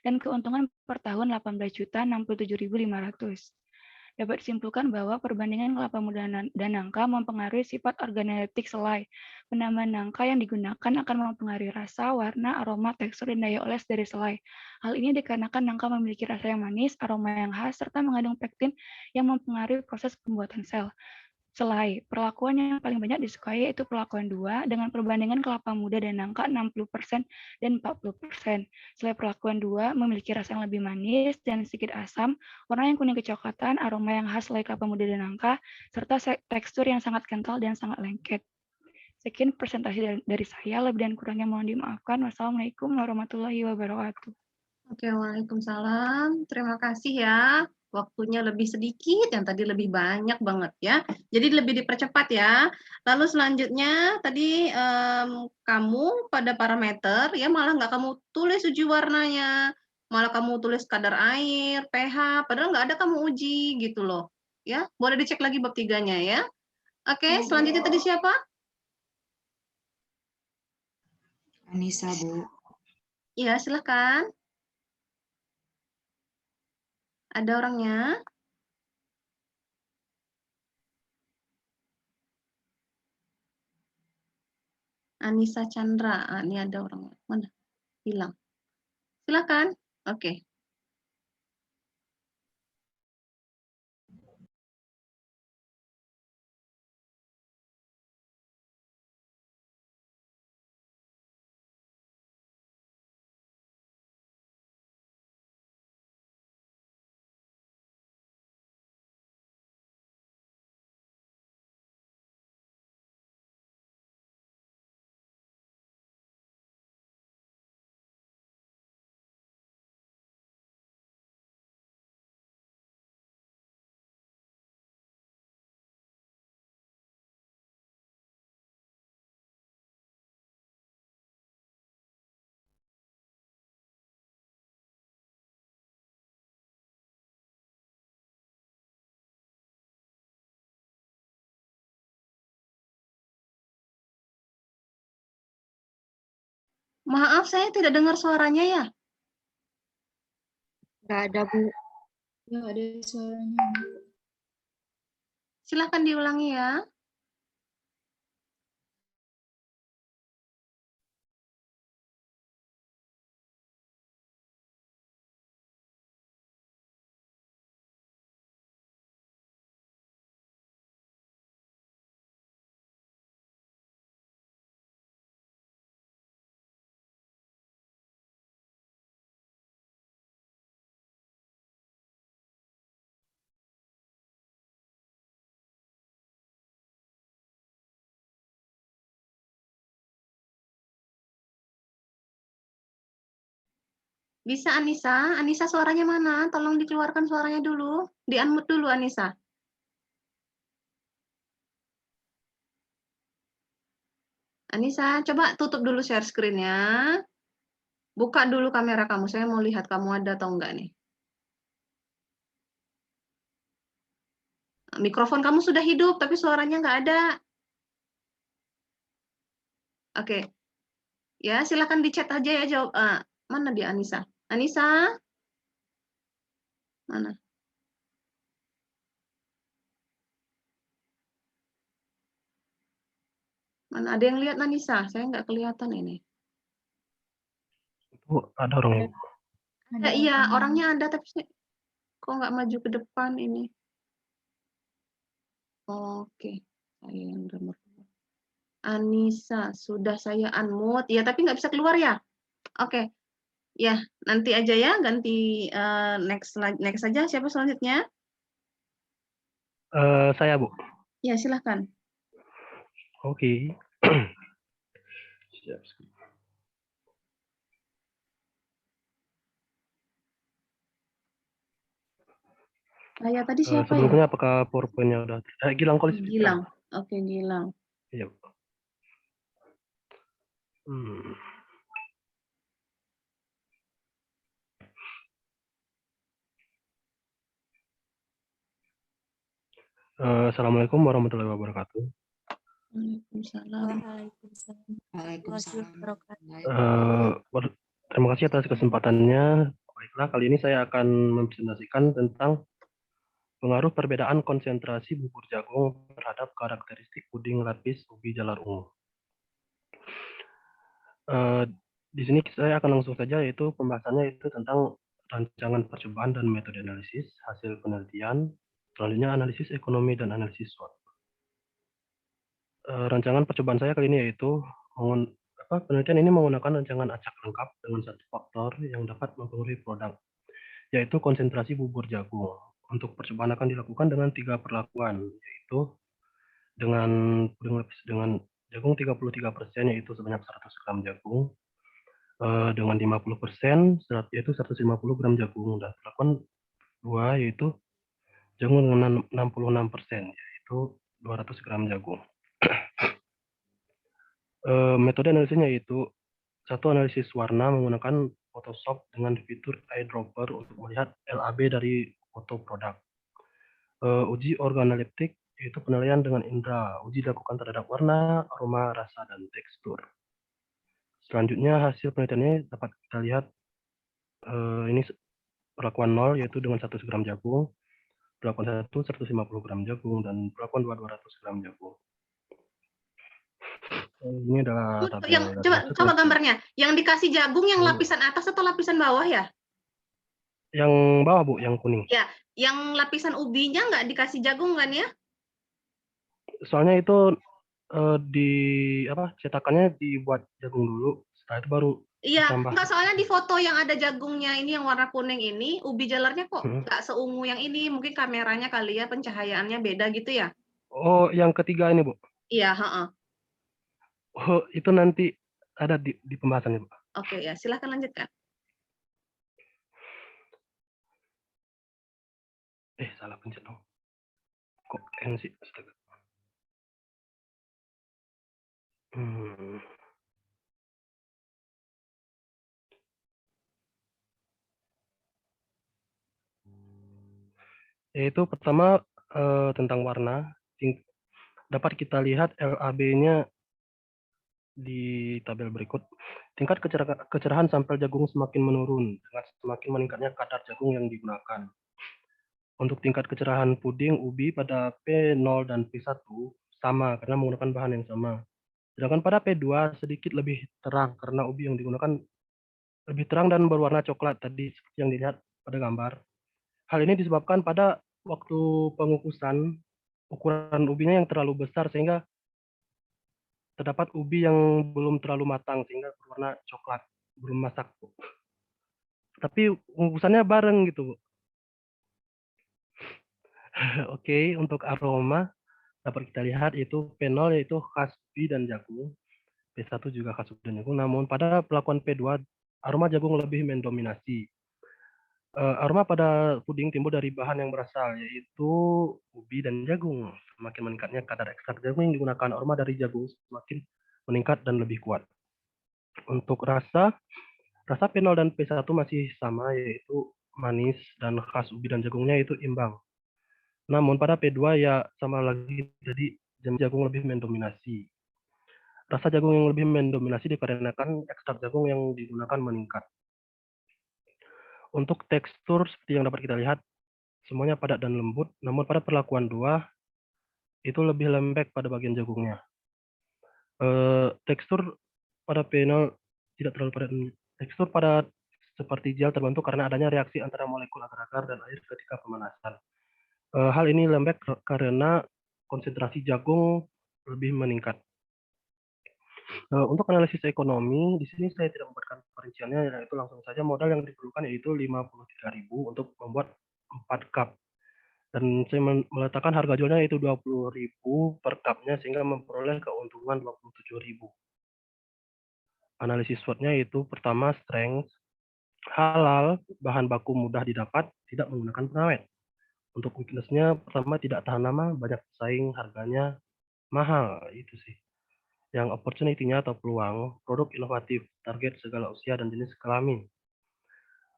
dan keuntungan per tahun 18.067.500. Dapat disimpulkan bahwa perbandingan kelapa muda dan nangka mempengaruhi sifat organoleptik selai. Penambahan nangka yang digunakan akan mempengaruhi rasa, warna, aroma, tekstur, dan daya oles dari selai. Hal ini dikarenakan nangka memiliki rasa yang manis, aroma yang khas, serta mengandung pektin yang mempengaruhi proses pembuatan sel. Selai, perlakuan yang paling banyak disukai yaitu perlakuan 2 dengan perbandingan kelapa muda dan nangka 60% dan 40%. Selai perlakuan 2 memiliki rasa yang lebih manis dan sedikit asam, warna yang kuning kecoklatan, aroma yang khas selai kelapa muda dan nangka, serta tekstur yang sangat kental dan sangat lengket. Sekian presentasi dari saya, lebih dan kurangnya mohon dimaafkan. Wassalamualaikum warahmatullahi wabarakatuh. Oke, waalaikumsalam. Terima kasih ya Waktunya lebih sedikit, yang tadi lebih banyak banget ya. Jadi lebih dipercepat ya. Lalu selanjutnya tadi kamu pada parameter ya malah nggak kamu tulis uji warnanya, malah kamu tulis kadar air, pH, padahal nggak ada kamu uji gitu loh. Ya, boleh dicek lagi bab 3-nya ya. Oke, selanjutnya tadi siapa? Anissa, Bu. Iya, silahkan. Ada orangnya? Anissa Chandra. Ah, ini ada orangnya. Mana? Hilang. Silakan. Oke. Maaf, saya tidak dengar suaranya ya. Nggak ada, Bu. Nggak ada suaranya. Silakan diulangi ya. Bisa Anissa? Anissa suaranya mana? Tolong dikeluarkan suaranya dulu. Di-unmute dulu Anissa. Anissa, coba tutup dulu share screen-nya. Buka dulu kamera kamu. Saya mau lihat kamu ada atau enggak nih. Mikrofon kamu sudah hidup, tapi suaranya nggak ada. Oke. Ya, silakan di chat aja ya jawab. Mana dia Anissa? Anissa? Mana? Mana ada yang lihat Anissa? Saya nggak kelihatan ini. Bu, ada orangnya. Ada, iya, orangnya ada, tapi kok nggak maju ke depan ini? Oke, saya yang nomor 2. Anissa, sudah saya unmute. Ya, tapi nggak bisa keluar ya? Oke. Ya, nanti aja ya, ganti next saja. Siapa selanjutnya? Saya, Bu. Ya, silahkan. Oke. Siap. Saya tadi siapa ya? Sebelumnya apakah PowerPoint-nya udah Gilang Kolis? Gilang. Oke, Gilang. Iya, Bu. Assalamualaikum warahmatullahi wabarakatuh. Waalaikumsalam. Terima kasih atas kesempatannya. Baiklah, kali ini saya akan mempresentasikan tentang pengaruh perbedaan konsentrasi bubur jagung terhadap karakteristik puding lapis ubi jalar ungu. Di sini saya akan langsung saja, yaitu pembahasannya itu tentang rancangan percobaan dan metode analisis, hasil penelitian, selanjutnya analisis ekonomi dan analisis SWOT. Rancangan percobaan saya kali ini yaitu penelitian ini menggunakan rancangan acak lengkap dengan satu faktor yang dapat mempengaruhi produk, yaitu konsentrasi bubur jagung. Untuk percobaan akan dilakukan dengan 3 perlakuan, yaitu dengan puding lapis dengan jagung 33%, yaitu sebanyak 100 gram jagung, dengan 50% yaitu 150 gram jagung, dan perlakuan 2 yaitu jagung dengan 66%, yaitu 200 gram jagung. Metode analisisnya yaitu 1. Analisis warna menggunakan Photoshop dengan fitur eyedropper untuk melihat LAB dari foto produk. Uji organoleptik yaitu penilaian dengan indera. Uji dilakukan terhadap warna, aroma, rasa, dan tekstur. Selanjutnya hasil penelitiannya dapat kita lihat ini perlakuan 0 yaitu dengan 100 gram jagung, perlakuan 1 150 gram jagung, dan perlakuan 2 200 gram jagung. Ini adalah tabel Yang dari coba hasil coba penelitian. gambarnya. Yang dikasih jagung yang lapisan atas atau lapisan bawah ya? Yang bawah Bu, yang kuning. Ya, yang lapisan ubinya nggak dikasih jagung kan ya? Soalnya itu cetakannya dibuat jagung dulu, setelah itu baru Iya, ditambah. enggak, soalnya di foto yang ada jagungnya ini yang warna kuning ini, ubi jalarnya kok nggak seungu yang ini, mungkin kameranya kali ya, pencahayaannya beda gitu ya? Oh, yang ketiga ini Bu. Iya, heeh. Oh, itu nanti ada di pembahasannya Bu. Oke ya, silahkan lanjutkan. Salah pencet dong. Kok N sih? Astaga. Yaitu pertama tentang warna, dapat kita lihat LAB-nya di tabel berikut. Tingkat kecerahan sampel jagung semakin menurun dengan semakin meningkatnya kadar jagung yang digunakan. Untuk tingkat kecerahan puding ubi pada P0 dan P1 sama karena menggunakan bahan yang sama. Sedangkan pada P2 sedikit lebih terang karena ubi yang digunakan lebih terang dan berwarna coklat tadi seperti yang dilihat pada gambar. Hal ini disebabkan pada waktu pengukusan ukuran ubinya yang terlalu besar sehingga terdapat ubi yang belum terlalu matang sehingga berwarna coklat, belum masak. Tapi pengukusannya bareng gitu. Oke, untuk aroma dapat kita lihat yaitu P0 yaitu khas ubi dan jagung, P1 juga khas ubi dan jagung. Namun pada perlakuan P2 aroma jagung lebih mendominasi. Aroma pada puding timbul dari bahan yang berasal yaitu ubi dan jagung. Semakin meningkatnya kadar ekstrak jagung yang digunakan, aroma dari jagung semakin meningkat dan lebih kuat. Untuk rasa P0 dan P1 masih sama yaitu manis dan khas ubi dan jagungnya itu imbang. Namun pada P2 ya sama lagi, jadi jagung lebih mendominasi. Rasa jagung yang lebih mendominasi dikarenakan ekstrak jagung yang digunakan meningkat. Untuk tekstur seperti yang dapat kita lihat, semuanya padat dan lembut, namun pada perlakuan 2 itu lebih lembek pada bagian jagungnya. Tekstur pada P0 tidak terlalu padat. Tekstur pada seperti gel terbentuk karena adanya reaksi antara molekul agar-agar dan air ketika pemanasan. Hal ini lembek karena konsentrasi jagung lebih meningkat. Untuk analisis ekonomi, di sini saya tidak memberikan perinciannya, yaitu langsung saja modal yang diperlukan yaitu 53.000 untuk membuat 4 cup. Dan saya meletakkan harga jualnya yaitu 20.000 per cupnya sehingga memperoleh keuntungan 27.000. Analisis SWOT-nya yaitu pertama strength, halal, bahan baku mudah didapat, tidak menggunakan pengawet. Untuk weakness-nya pertama tidak tahan lama, banyak pesaing, harganya mahal, itu sih. Yang opportunity-nya atau peluang, produk inovatif, target segala usia dan jenis kelamin.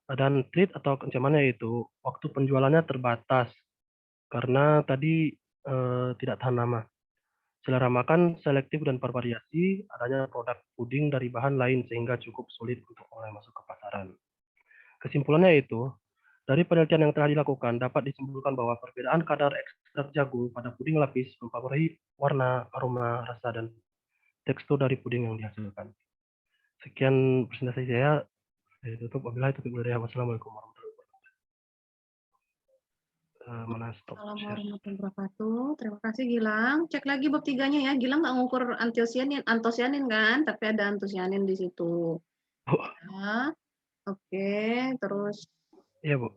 Dan threat atau ancamannya yaitu waktu penjualannya terbatas karena tadi tidak tahan lama. Selera makan selektif dan bervariasi, adanya produk puding dari bahan lain sehingga cukup sulit untuk mulai masuk ke pasaran. Kesimpulannya yaitu, dari penelitian yang telah dilakukan dapat disimpulkan bahwa perbedaan kadar ekstrak jagung pada puding lapis mempengaruhi warna, aroma, rasa, dan tekstur dari puding yang dihasilkan. Sekian presentasi saya tutup. Wabillahi taufiq wal hidayah. Wassalamualaikum warahmatullahi wabarakatuh. Assalamualaikum warahmatullahi wabarakatuh. Terima kasih Gilang. Cek lagi bab 3-nya ya. Gilang nggak ngukur antosianin kan, tapi ada antosianin di situ. Ya. Oke, terus. Iya Bu.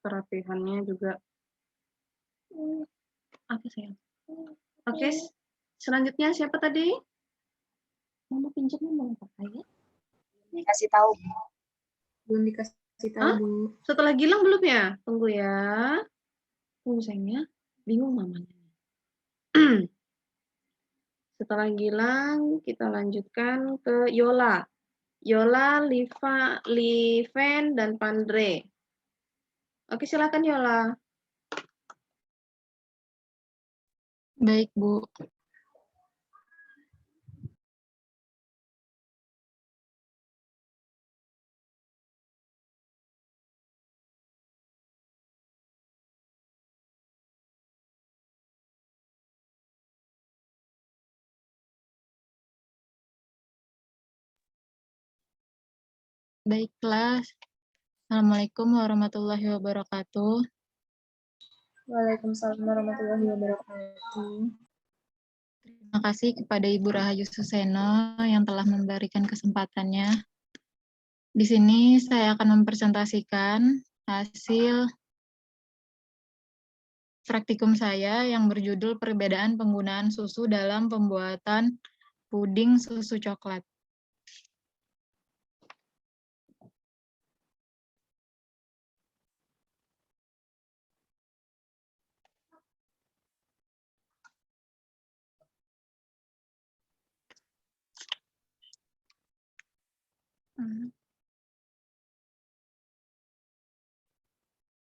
Kerapihannya juga. Apa sayang? Oke, selanjutnya siapa tadi? Mau pinjamnya mau pakai ya? Dikasih tahu. Belum dikasih Kasih tahu, Hah? Bu. Setelah Gilang belum ya? Tunggu ya. Tunggu sayangnya. Bingung mamanya. Setelah Gilang, kita lanjutkan ke Yola. Yola, Liven, dan Pandre. Oke, silakan Yola. Baik, Bu. Baiklah. Assalamualaikum warahmatullahi wabarakatuh. Waalaikumsalam warahmatullahi wabarakatuh. Terima kasih kepada Ibu Rahayu Suseno yang telah memberikan kesempatannya. Di sini saya akan mempresentasikan hasil praktikum saya yang berjudul perbedaan penggunaan susu dalam pembuatan puding susu coklat.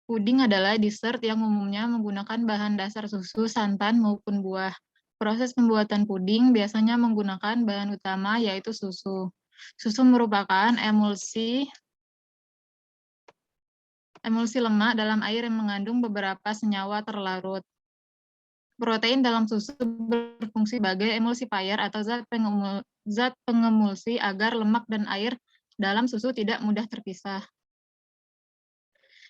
Puding adalah dessert yang umumnya menggunakan bahan dasar susu, santan, maupun buah. Proses pembuatan puding biasanya menggunakan bahan utama yaitu susu. Susu merupakan emulsi lemak dalam air yang mengandung beberapa senyawa terlarut. Protein dalam susu berfungsi sebagai emulsifier atau zat pengemulsi agar lemak dan air dalam susu tidak mudah terpisah.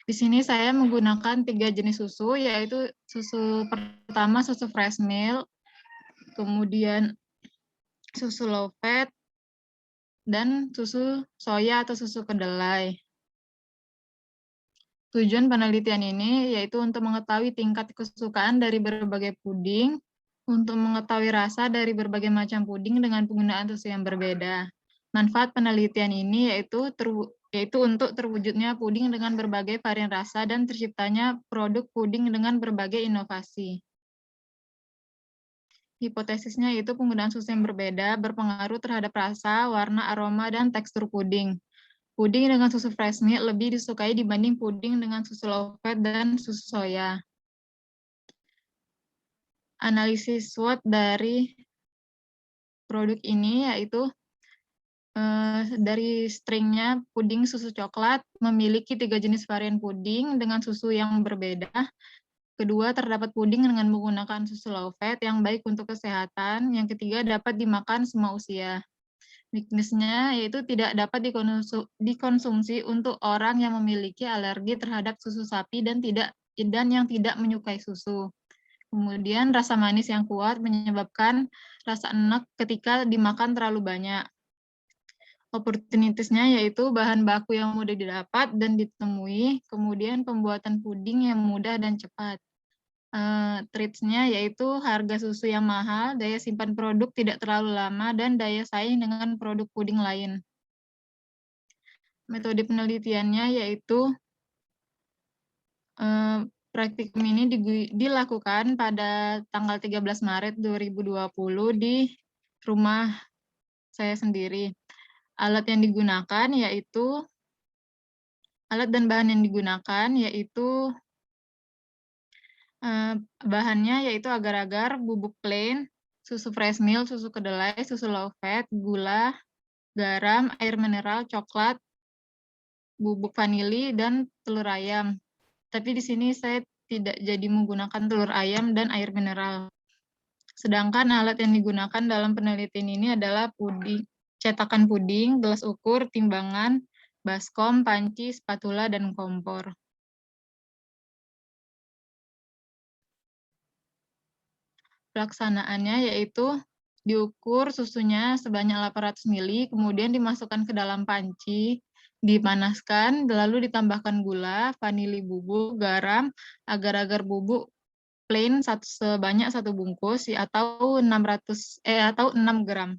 Di sini saya menggunakan 3 jenis susu, yaitu susu pertama susu fresh milk, kemudian susu low fat, dan susu soya atau susu kedelai. Tujuan penelitian ini yaitu untuk mengetahui tingkat kesukaan dari berbagai puding, untuk mengetahui rasa dari berbagai macam puding dengan penggunaan susu yang berbeda. Manfaat penelitian ini yaitu untuk terwujudnya puding dengan berbagai varian rasa dan terciptanya produk puding dengan berbagai inovasi. Hipotesisnya yaitu penggunaan susu yang berbeda berpengaruh terhadap rasa, warna, aroma, dan tekstur puding. Puding dengan susu fresh milk lebih disukai dibanding puding dengan susu low fat dan susu soya. Analisis SWOT dari produk ini yaitu dari stringnya puding susu coklat memiliki 3 jenis varian puding dengan susu yang berbeda. Kedua, terdapat puding dengan menggunakan susu low fat yang baik untuk kesehatan. Yang ketiga, dapat dimakan semua usia. Weakness-nya yaitu tidak dapat dikonsumsi untuk orang yang memiliki alergi terhadap susu sapi dan yang tidak menyukai susu. Kemudian rasa manis yang kuat menyebabkan rasa enak ketika dimakan terlalu banyak. Opportunities-nya yaitu bahan baku yang mudah didapat dan ditemui, kemudian pembuatan puding yang mudah dan cepat. Traits-nya yaitu harga susu yang mahal, daya simpan produk tidak terlalu lama, dan daya saing dengan produk puding lain. Metode penelitiannya yaitu praktikum ini dilakukan pada tanggal 13 Maret 2020 di rumah saya sendiri. Alat dan bahan yang digunakan yaitu bahannya yaitu agar-agar, bubuk plain, susu fresh milk, susu kedelai, susu low fat, gula, garam, air mineral, coklat, bubuk vanili, dan telur ayam. Tapi di sini saya tidak jadi menggunakan telur ayam dan air mineral. Sedangkan alat yang digunakan dalam penelitian ini adalah cetakan puding, gelas ukur, timbangan, baskom, panci, spatula, dan kompor. Pelaksanaannya yaitu diukur susunya sebanyak 800 ml, kemudian dimasukkan ke dalam panci, dipanaskan, lalu ditambahkan gula, vanili bubuk, garam, agar-agar bubuk plain sebanyak 1 bungkus atau 6 gram.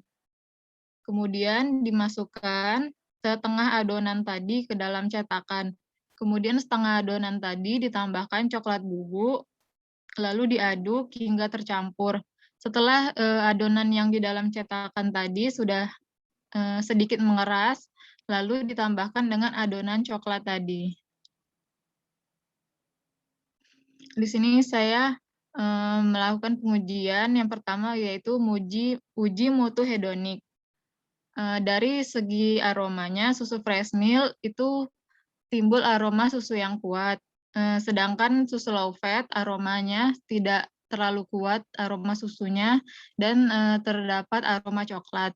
Kemudian dimasukkan setengah adonan tadi ke dalam cetakan. Kemudian setengah adonan tadi ditambahkan coklat bubuk, lalu diaduk hingga tercampur. Setelah adonan yang di dalam cetakan tadi sudah sedikit mengeras, lalu ditambahkan dengan adonan coklat tadi. Di sini saya melakukan pengujian yang pertama yaitu uji mutu hedonik. Dari segi aromanya, susu fresh milk itu timbul aroma susu yang kuat. Sedangkan susu low fat aromanya tidak terlalu kuat aroma susunya dan terdapat aroma coklat.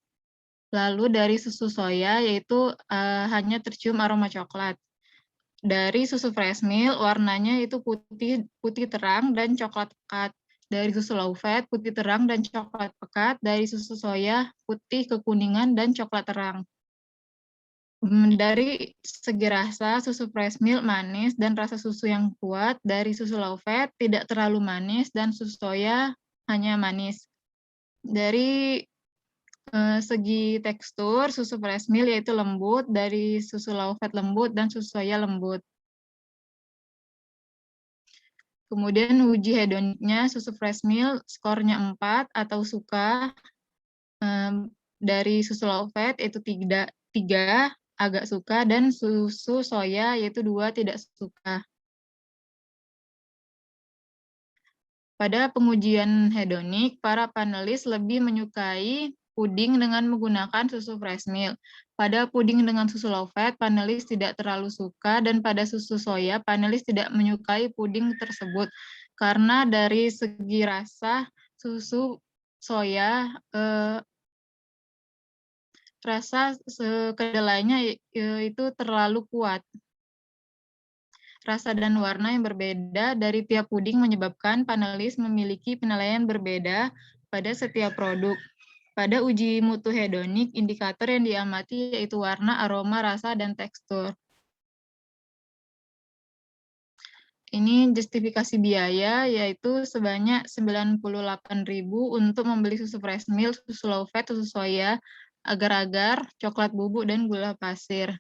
Lalu dari susu soya yaitu hanya tercium aroma coklat. Dari susu fresh milk warnanya itu putih terang dan coklat pekat. Dari susu low fat putih terang dan coklat pekat. Dari susu soya putih kekuningan dan coklat terang. Dari segi rasa susu fresh milk manis dan rasa susu yang kuat. Dari susu low fat tidak terlalu manis dan susu soya hanya manis. Dari segi tekstur susu fresh milk yaitu lembut, dari susu low fat lembut dan susu soya lembut. Kemudian uji hedoniknya susu fresh milk skornya 4 atau suka, dari susu low fat itu 3 agak suka, dan susu soya yaitu 2 tidak suka. Pada pengujian hedonik, para panelis lebih menyukai puding dengan menggunakan susu fresh milk. Pada puding dengan susu low fat, panelis tidak terlalu suka, dan pada susu soya, panelis tidak menyukai puding tersebut. Karena dari segi rasa, susu soya, rasa kedelainya itu terlalu kuat. Rasa dan warna yang berbeda dari tiap puding menyebabkan panelis memiliki penilaian berbeda pada setiap produk. Pada uji mutu hedonik, indikator yang diamati yaitu warna, aroma, rasa, dan tekstur. Ini justifikasi biaya, yaitu sebanyak 98.000 untuk membeli susu fresh milk, susu low fat, susu soya, agar-agar, coklat bubuk, dan gula pasir.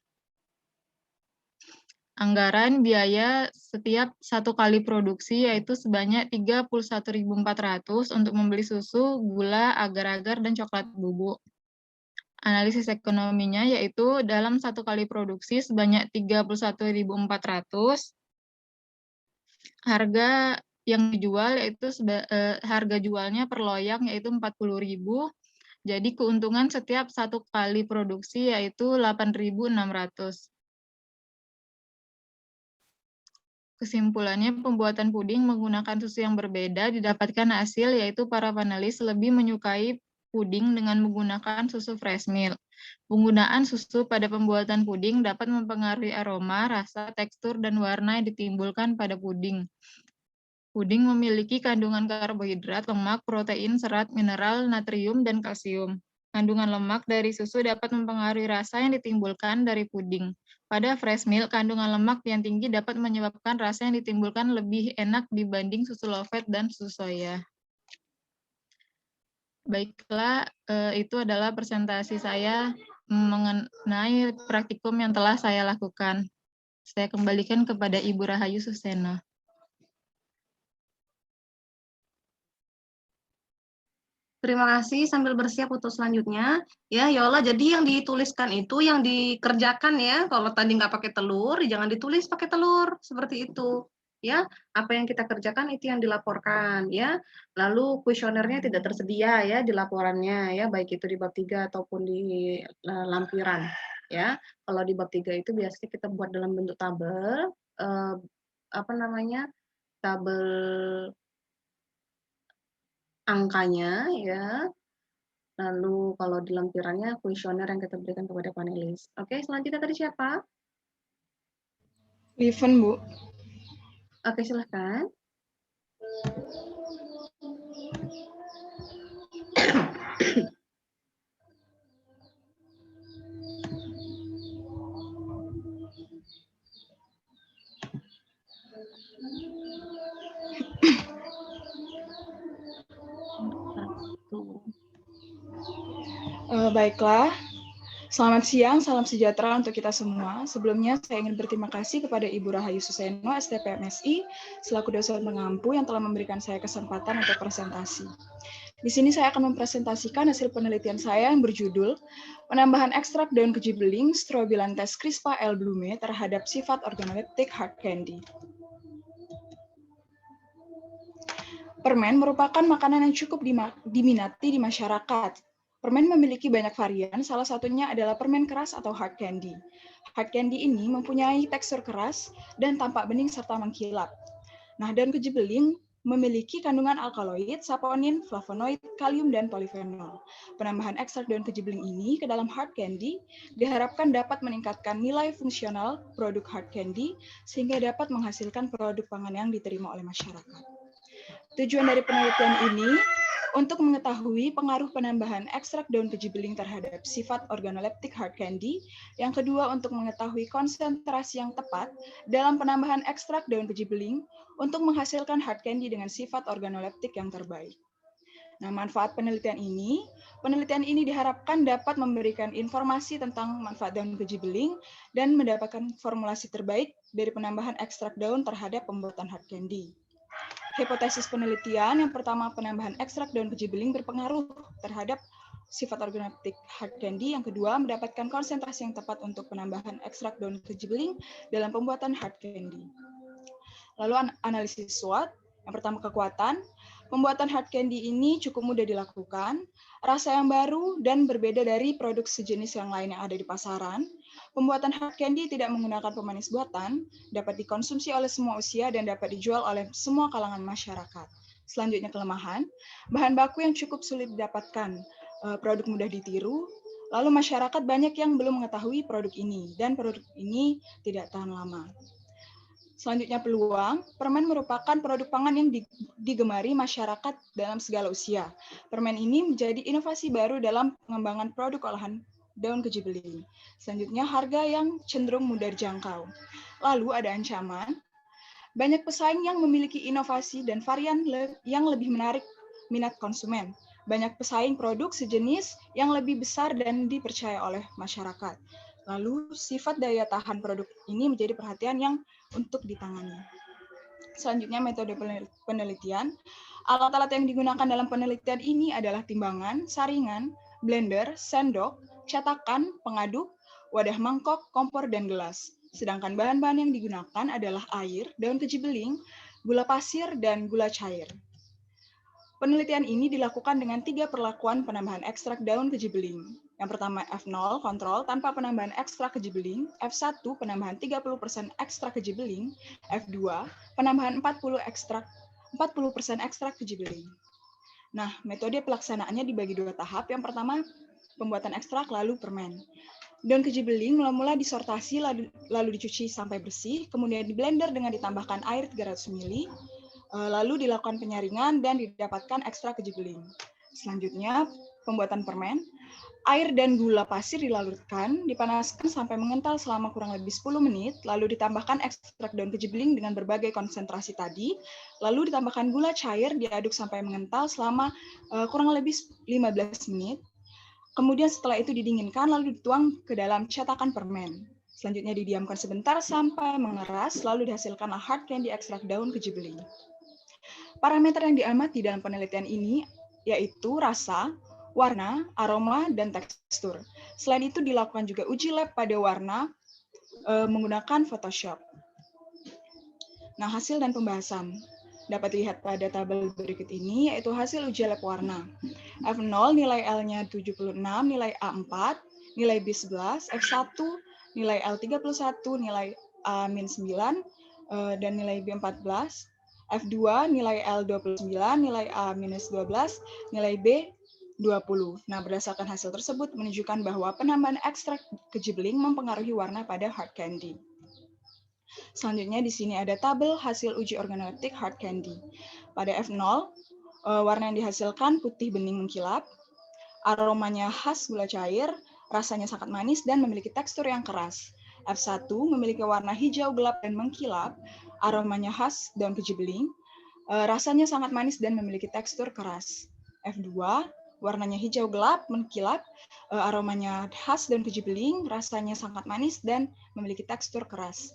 Anggaran biaya setiap 1 kali produksi yaitu sebanyak 31.400 untuk membeli susu, gula, agar-agar, dan coklat bubuk. Analisis ekonominya yaitu dalam 1 kali produksi sebanyak 31.400. Harga yang dijual yaitu harga jualnya per loyang yaitu 40.000. Jadi keuntungan setiap 1 kali produksi yaitu 8.600. Kesimpulannya, pembuatan puding menggunakan susu yang berbeda didapatkan hasil yaitu para panelis lebih menyukai puding dengan menggunakan susu fresh milk. Penggunaan susu pada pembuatan puding dapat mempengaruhi aroma, rasa, tekstur, dan warna yang ditimbulkan pada puding. Puding memiliki kandungan karbohidrat, lemak, protein, serat, mineral, natrium, dan kalsium. Kandungan lemak dari susu dapat mempengaruhi rasa yang ditimbulkan dari puding. Pada fresh milk, kandungan lemak yang tinggi dapat menyebabkan rasa yang ditimbulkan lebih enak dibanding susu low fat dan susu soya. Baiklah, itu adalah presentasi saya mengenai praktikum yang telah saya lakukan. Saya kembalikan kepada Ibu Rahayu Suseno. Terima kasih, sambil bersiap untuk selanjutnya. Ya, Yola, jadi yang dituliskan itu yang dikerjakan ya. Kalau tadi nggak pakai telur, jangan ditulis pakai telur, seperti itu. Ya, apa yang kita kerjakan itu yang dilaporkan ya. Lalu kuesionernya tidak tersedia ya di laporannya ya, baik itu di bab 3 ataupun di lampiran ya. Kalau di bab 3 itu biasanya kita buat dalam bentuk tabel, tabel angkanya ya. Lalu kalau di lampirannya kuesioner yang kita berikan kepada panelis. Oke, selanjutnya tadi siapa? Liven, Bu. Oke, silahkan. Baiklah, Selamat siang, salam sejahtera untuk kita semua. Sebelumnya, saya ingin berterima kasih kepada Ibu Rahayu Suseno, STP MSI, selaku dosen pengampu yang telah memberikan saya kesempatan untuk presentasi. Di sini saya akan mempresentasikan hasil penelitian saya yang berjudul penambahan ekstrak daun keji beling Strobilanthes crispa L. Blume terhadap sifat organoleptik hard candy. Permen merupakan makanan yang cukup diminati di masyarakat. Permen memiliki banyak varian, salah satunya adalah permen keras atau hard candy. Hard candy ini mempunyai tekstur keras dan tampak bening serta mengkilap. Nah, daun keji beling memiliki kandungan alkaloid, saponin, flavonoid, kalium, dan polifenol. Penambahan ekstrak daun keji beling ini ke dalam hard candy diharapkan dapat meningkatkan nilai fungsional produk hard candy sehingga dapat menghasilkan produk pangan yang diterima oleh masyarakat. Tujuan dari penelitian ini untuk mengetahui pengaruh penambahan ekstrak daun keji beling terhadap sifat organoleptik hard candy. Yang kedua, untuk mengetahui konsentrasi yang tepat dalam penambahan ekstrak daun keji beling untuk menghasilkan hard candy dengan sifat organoleptik yang terbaik. Nah, manfaat penelitian ini diharapkan dapat memberikan informasi tentang manfaat daun keji beling dan mendapatkan formulasi terbaik dari penambahan ekstrak daun terhadap pembuatan hard candy. Hipotesis penelitian yang pertama, penambahan ekstrak daun keji beling berpengaruh terhadap sifat organoleptik hard candy. Yang kedua, mendapatkan konsentrasi yang tepat untuk penambahan ekstrak daun keji beling dalam pembuatan hard candy. Lalu analisis SWOT. Yang pertama, kekuatan. Pembuatan hard candy ini cukup mudah dilakukan, rasa yang baru dan berbeda dari produk sejenis yang lain yang ada di pasaran. Pembuatan hard candy tidak menggunakan pemanis buatan, dapat dikonsumsi oleh semua usia dan dapat dijual oleh semua kalangan masyarakat. Selanjutnya, kelemahan. Bahan baku yang cukup sulit didapatkan, produk mudah ditiru, lalu masyarakat banyak yang belum mengetahui produk ini, dan produk ini tidak tahan lama. Selanjutnya, peluang. Permen merupakan produk pangan yang digemari masyarakat dalam segala usia. Permen ini menjadi inovasi baru dalam pengembangan produk olahan daun keji beling. Selanjutnya, harga yang cenderung mudah dijangkau. Lalu ada ancaman. Banyak pesaing yang memiliki inovasi dan varian yang lebih menarik minat konsumen. Banyak pesaing produk sejenis yang lebih besar dan dipercaya oleh masyarakat. Lalu, sifat daya tahan produk ini menjadi perhatian yang untuk ditangani. Selanjutnya, metode penelitian. Alat-alat yang digunakan dalam penelitian ini adalah timbangan, saringan, blender, sendok, cetakan, pengaduk, wadah mangkok, kompor, dan gelas. Sedangkan bahan-bahan yang digunakan adalah air, daun keji beling, gula pasir, dan gula cair. Penelitian ini dilakukan dengan 3 perlakuan penambahan ekstrak daun keji beling. Yang pertama, F0, kontrol tanpa penambahan ekstrak keji beling. F1, penambahan 30% ekstrak keji beling. F2, penambahan 40% ekstrak keji beling. Nah, metode pelaksanaannya dibagi 2 tahap. Yang pertama, pembuatan ekstrak, lalu permen. Daun keji beling mula-mula disortasi, lalu dicuci sampai bersih, kemudian diblender dengan ditambahkan air 300 ml, lalu dilakukan penyaringan dan didapatkan ekstrak keji beling. Selanjutnya, pembuatan permen. Air dan gula pasir dilarutkan, dipanaskan sampai mengental selama kurang lebih 10 menit, lalu ditambahkan ekstrak daun keji beling dengan berbagai konsentrasi tadi, lalu ditambahkan gula cair, diaduk sampai mengental selama kurang lebih 15 menit. Kemudian setelah itu didinginkan, lalu dituang ke dalam cetakan permen. Selanjutnya didiamkan sebentar sampai mengeras, lalu dihasilkanlah hard candy ekstrak daun keji beling. Parameter yang diamati dalam penelitian ini yaitu rasa, warna, aroma, dan tekstur. Selain itu dilakukan juga uji lab pada warna menggunakan Photoshop. Nah, hasil dan pembahasan dapat dilihat pada tabel berikut ini, yaitu hasil uji lab warna. F0 nilai L-nya 76, nilai A4, nilai B11, F1 nilai L31, nilai A-9, dan nilai B14. F2 nilai L29, nilai A-12, nilai B20. Nah, berdasarkan hasil tersebut menunjukkan bahwa penambahan ekstrak keji beling mempengaruhi warna pada hard candy. Selanjutnya di sini ada tabel hasil uji organoleptik hard candy. Pada F0, warna yang dihasilkan putih bening mengkilap, aromanya khas gula cair, rasanya sangat manis dan memiliki tekstur yang keras. F1 memiliki warna hijau gelap dan mengkilap, aromanya khas daun keji beling, rasanya sangat manis dan memiliki tekstur keras. F2 Warnanya hijau gelap, mengkilap, aromanya khas daun keji beling, rasanya sangat manis, dan memiliki tekstur keras.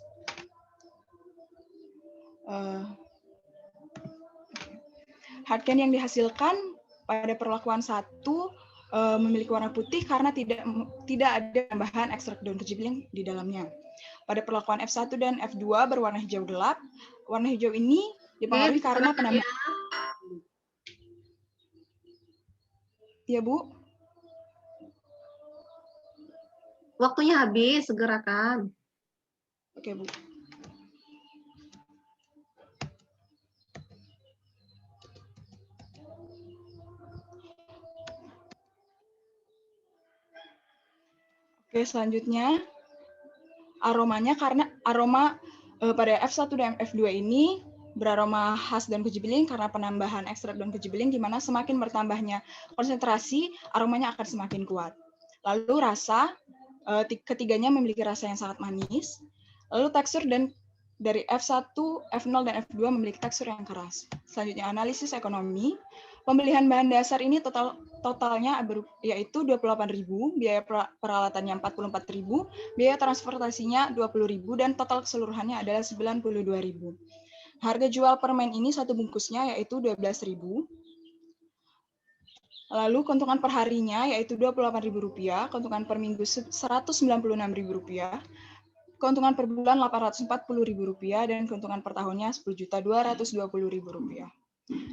Hard candy yang dihasilkan pada perlakuan 1 memiliki warna putih karena tidak ada tambahan ekstrak daun keji beling di dalamnya. Pada perlakuan F1 dan F2 berwarna hijau gelap. Warna hijau ini dipengaruhi karena penambahan. Ya, Bu. Waktunya habis, segerakan. Oke, Bu. Oke, selanjutnya aromanya, karena aroma pada F1 dan F2 ini beraroma khas daun keji beling karena penambahan ekstrak daun keji beling, di mana semakin bertambahnya konsentrasi, aromanya akan semakin kuat. Lalu rasa, ketiganya memiliki rasa yang sangat manis. Lalu tekstur dari F1, F0, dan F2 memiliki tekstur yang keras. Selanjutnya analisis ekonomi. Pembelian bahan dasar ini totalnya yaitu 28.000, biaya peralatannya 44.000, biaya transportasinya 20.000, dan total keseluruhannya adalah 92.000. Harga jual permen ini satu bungkusnya yaitu 12.000. Lalu keuntungan per harinya yaitu Rp28.000, keuntungan per minggu Rp196.000, keuntungan per bulan Rp840.000, dan keuntungan per tahunnya Rp10.220.000.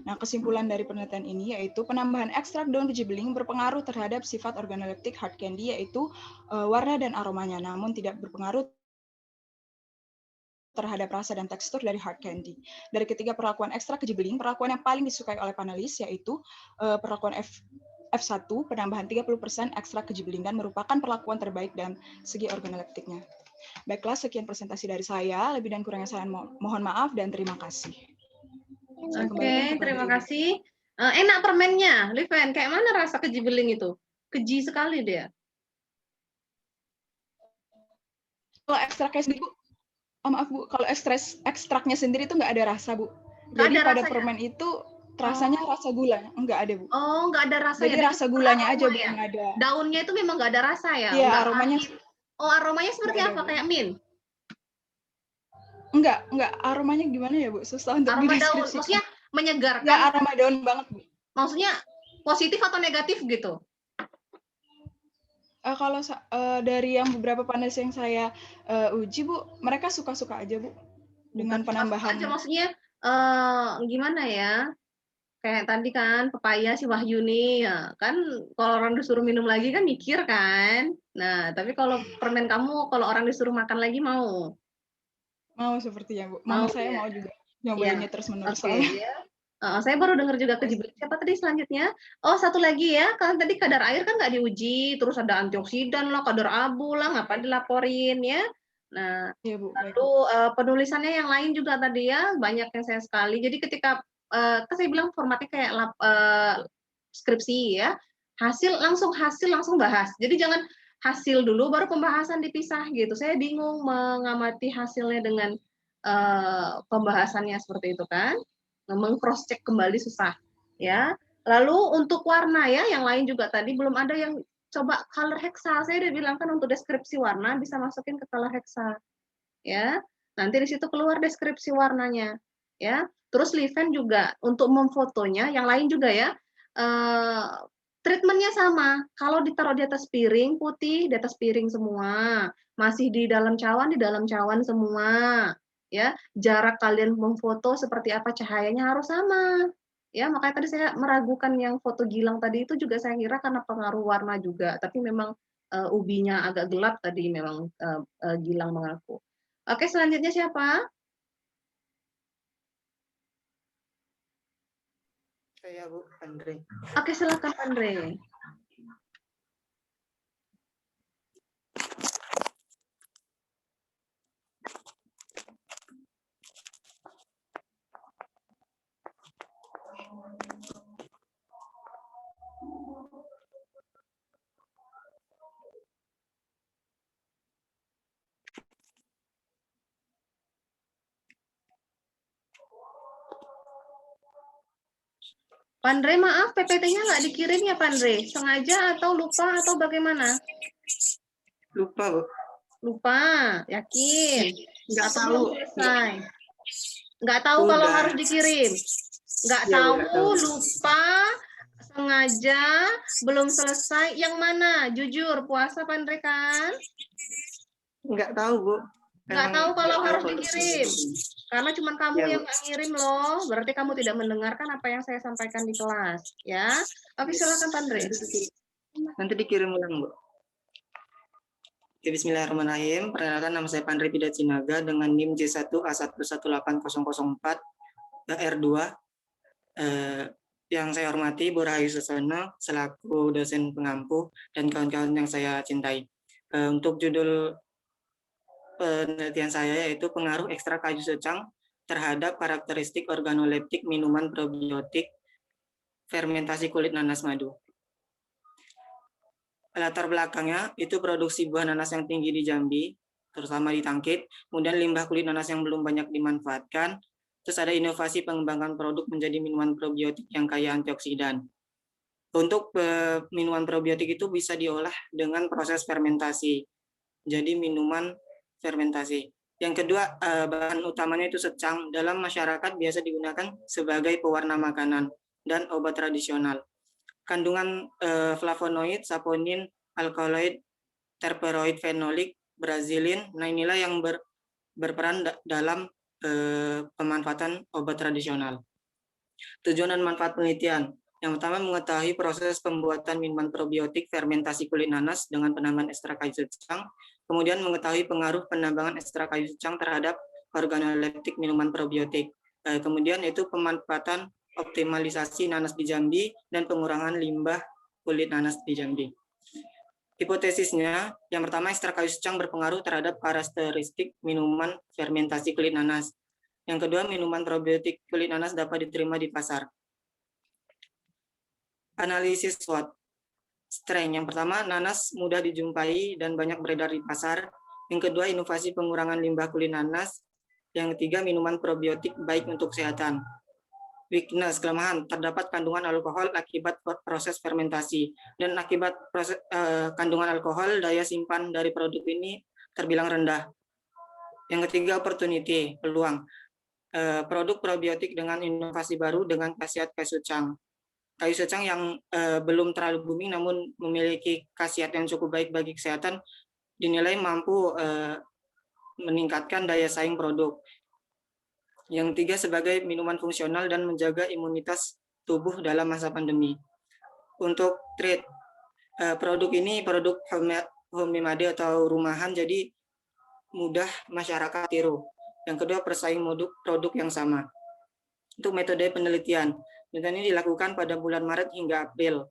Nah, kesimpulan dari penelitian ini yaitu penambahan ekstrak daun keji beling berpengaruh terhadap sifat organoleptik hard candy, yaitu warna dan aromanya, namun tidak berpengaruh terhadap rasa dan tekstur dari hard candy. Dari ketiga perlakuan ekstrak keji beling, perlakuan yang paling disukai oleh panelis yaitu perlakuan F1, penambahan 30% ekstrak keji beling, dan merupakan perlakuan terbaik dalam segi organoleptiknya. Baiklah, sekian presentasi dari saya. Lebih dan kurangnya saya mohon maaf dan terima kasih. Oke, terima kasih. Enak permennya, Liven. Kayak mana rasa keji beling itu? Keji sekali dia. Kalau ekstraknya sendiri, Bu, maaf Bu, kalau ekstraknya sendiri itu nggak ada rasa, Bu. Nggak Jadi ada pada rasanya? permen itu rasanya rasa gula, nggak ada, Bu. Oh, nggak ada rasa. Jadi rasa gulanya aja, Bu, yang ada. Daunnya itu memang nggak ada rasa ya? Iya, Nggak aromanya. pahit. Oh, aromanya seperti apa? Kayak mint? Enggak, aromanya gimana ya, Bu? Susah untuk Aroma daun, dideskripsikan. maksudnya menyegarkan. Ya, aroma daun banget, Bu. Maksudnya positif atau negatif gitu? Kalau dari yang beberapa panelis yang saya uji, Bu, mereka suka-suka aja, Bu, dengan penambahan. Aja, maksudnya gimana ya? Kayak tadi kan pepaya si Wahyuni, ya kan kalau orang disuruh minum lagi kan mikir kan. Nah, tapi kalau permen kamu kalau orang disuruh makan lagi mau? Mau sepertinya, Bu. Mama saya ya? mau juga nyobainnya terus-menerus Oke, soalnya. ya. Saya baru dengar juga keji beling. Siapa tadi selanjutnya? Oh, satu lagi ya. Kan tadi kadar air kan nggak diuji, terus ada antioksidan lah, kadar abu lah, ngapain dilaporin ya? Nah, ya, Bu, lalu penulisannya yang lain juga tadi ya, banyak yang saya sekali. Jadi ketika kan saya bilang formatnya kayak skripsi ya, hasil langsung bahas. Jadi jangan hasil dulu baru pembahasan dipisah gitu. Saya bingung mengamati hasilnya dengan pembahasannya seperti itu kan. Meng-cross check kembali susah ya. Lalu untuk warna ya, yang lain juga tadi belum ada yang coba color hexa. Saya udah bilang kan untuk deskripsi warna bisa masukin ke color hexa. Ya. Nanti di situ keluar deskripsi warnanya. Ya. Terus Liven juga untuk memfotonya, yang lain juga ya. Treatmentnya sama. Kalau ditaruh di atas piring putih, di atas piring semua. Masih di dalam cawan semua. Ya, jarak kalian memfoto seperti apa cahayanya harus sama. Ya, makanya tadi saya meragukan yang foto Gilang tadi itu juga saya kira karena pengaruh warna juga, tapi memang ubinya agak gelap tadi memang Gilang mengaku. Oke, selanjutnya siapa? Saya, Bu, Andre. Oke, silakan Andre. Pandre, maaf, PPT-nya nggak dikirim ya, Pandre? Sengaja atau lupa atau bagaimana? Lupa, Bu. Lupa, yakin? Nggak Atau tahu. belum selesai? Nggak tahu kalau Udah. harus dikirim? Nggak Iya, Bu, tahu, nggak tahu. lupa, sengaja, belum selesai. Yang mana? Jujur, puasa Pandre kan? Nggak tahu, Bu. Nggak tahu kalau harus dikirim. Karena cuma kamu Iya, yang Bu. nggak ngirim loh. Berarti kamu tidak mendengarkan apa yang saya sampaikan di kelas. Ya, oke silakan Pandre. Nanti dikirim ulang, Bu. Oke, bismillahirrahmanirrahim. Perkenalkan, nama saya Pandre Pida Cinaga dengan NIM J1A118004 R2. Yang saya hormati Bu Rahayu Susono selaku dosen pengampu dan kawan-kawan yang saya cintai. Untuk judul penelitian saya yaitu pengaruh ekstrak kayu secang terhadap karakteristik organoleptik minuman probiotik fermentasi kulit nanas madu. Latar belakangnya itu produksi buah nanas yang tinggi di Jambi, terutama di Tangkit, kemudian limbah kulit nanas yang belum banyak dimanfaatkan, terus ada inovasi pengembangan produk menjadi minuman probiotik yang kaya antioksidan. Untuk minuman probiotik itu bisa diolah dengan proses fermentasi, jadi minuman fermentasi. Yang kedua, bahan utamanya itu secang. Dalam masyarakat biasa digunakan sebagai pewarna makanan dan obat tradisional. Kandungan flavonoid, saponin, alkaloid, terperoid, fenolik, brazilin. Nah, inilah yang berperan dalam pemanfaatan obat tradisional. Tujuan dan manfaat penelitian. Yang pertama, mengetahui proses pembuatan minuman probiotik fermentasi kulit nanas dengan penambahan ekstrak kayu secang. Kemudian mengetahui pengaruh penambangan ekstrak kayu secang terhadap organoleptik minuman probiotik. Kemudian itu pemanfaatan optimalisasi nanas di Jambi dan pengurangan limbah kulit nanas di Jambi. Hipotesisnya, yang pertama, ekstrak kayu secang berpengaruh terhadap karakteristik minuman fermentasi kulit nanas. Yang kedua, minuman probiotik kulit nanas dapat diterima di pasar. Analisis SWOT. Strength. Yang pertama, nanas mudah dijumpai dan banyak beredar di pasar. Yang kedua, inovasi pengurangan limbah kulit nanas. Yang ketiga, minuman probiotik baik untuk kesehatan. Weakness, kelemahan, terdapat kandungan alkohol akibat proses fermentasi. Dan akibat proses kandungan alkohol, daya simpan dari produk ini terbilang rendah. Yang ketiga, opportunity, peluang. Produk probiotik dengan inovasi baru dengan khasiat kayu secang. Kayu secang yang belum terlalu booming namun memiliki khasiat yang cukup baik bagi kesehatan dinilai mampu meningkatkan daya saing produk. Yang tiga, sebagai minuman fungsional dan menjaga imunitas tubuh dalam masa pandemi. Untuk trade, produk ini produk homemade atau rumahan, jadi mudah masyarakat tiru. Yang kedua, persaing produk yang sama. Untuk metode penelitian, penelitian ini dilakukan pada bulan Maret hingga April.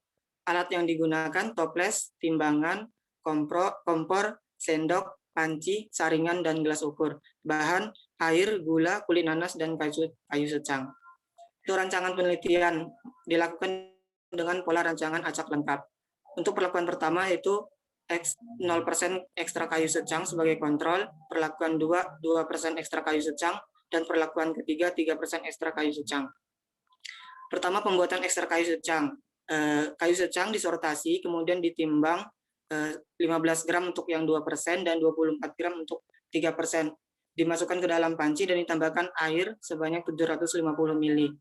Alat yang digunakan toples, timbangan, kompor, sendok, panci, saringan, dan gelas ukur. Bahan, air, gula, kulit nanas, dan kayu secang. Itu rancangan penelitian dilakukan dengan pola rancangan acak lengkap. Untuk perlakuan pertama yaitu 0% ekstra kayu secang sebagai kontrol, perlakuan 2% ekstra kayu secang, dan perlakuan ketiga 3% ekstra kayu secang. Pertama, pembuatan ekstra kayu secang. Kayu secang disortasi, kemudian ditimbang 15 gram untuk yang 2% dan 24 gram untuk 3%. Dimasukkan ke dalam panci dan ditambahkan air sebanyak 750 ml.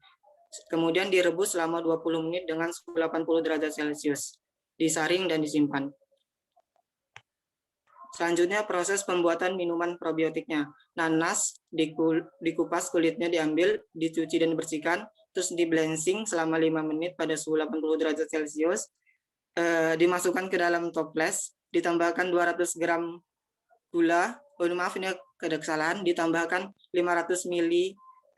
Kemudian direbus selama 20 menit dengan suhu 80 derajat Celcius. Disaring dan disimpan. Selanjutnya proses pembuatan minuman probiotiknya. Nanas dikupas, kulitnya diambil, dicuci dan dibersihkan, terus di blensing selama 5 menit pada suhu 80 derajat Celcius. Dimasukkan ke dalam toples, ditambahkan 200 gram gula, maaf ini ada kesalahan, ditambahkan 500 ml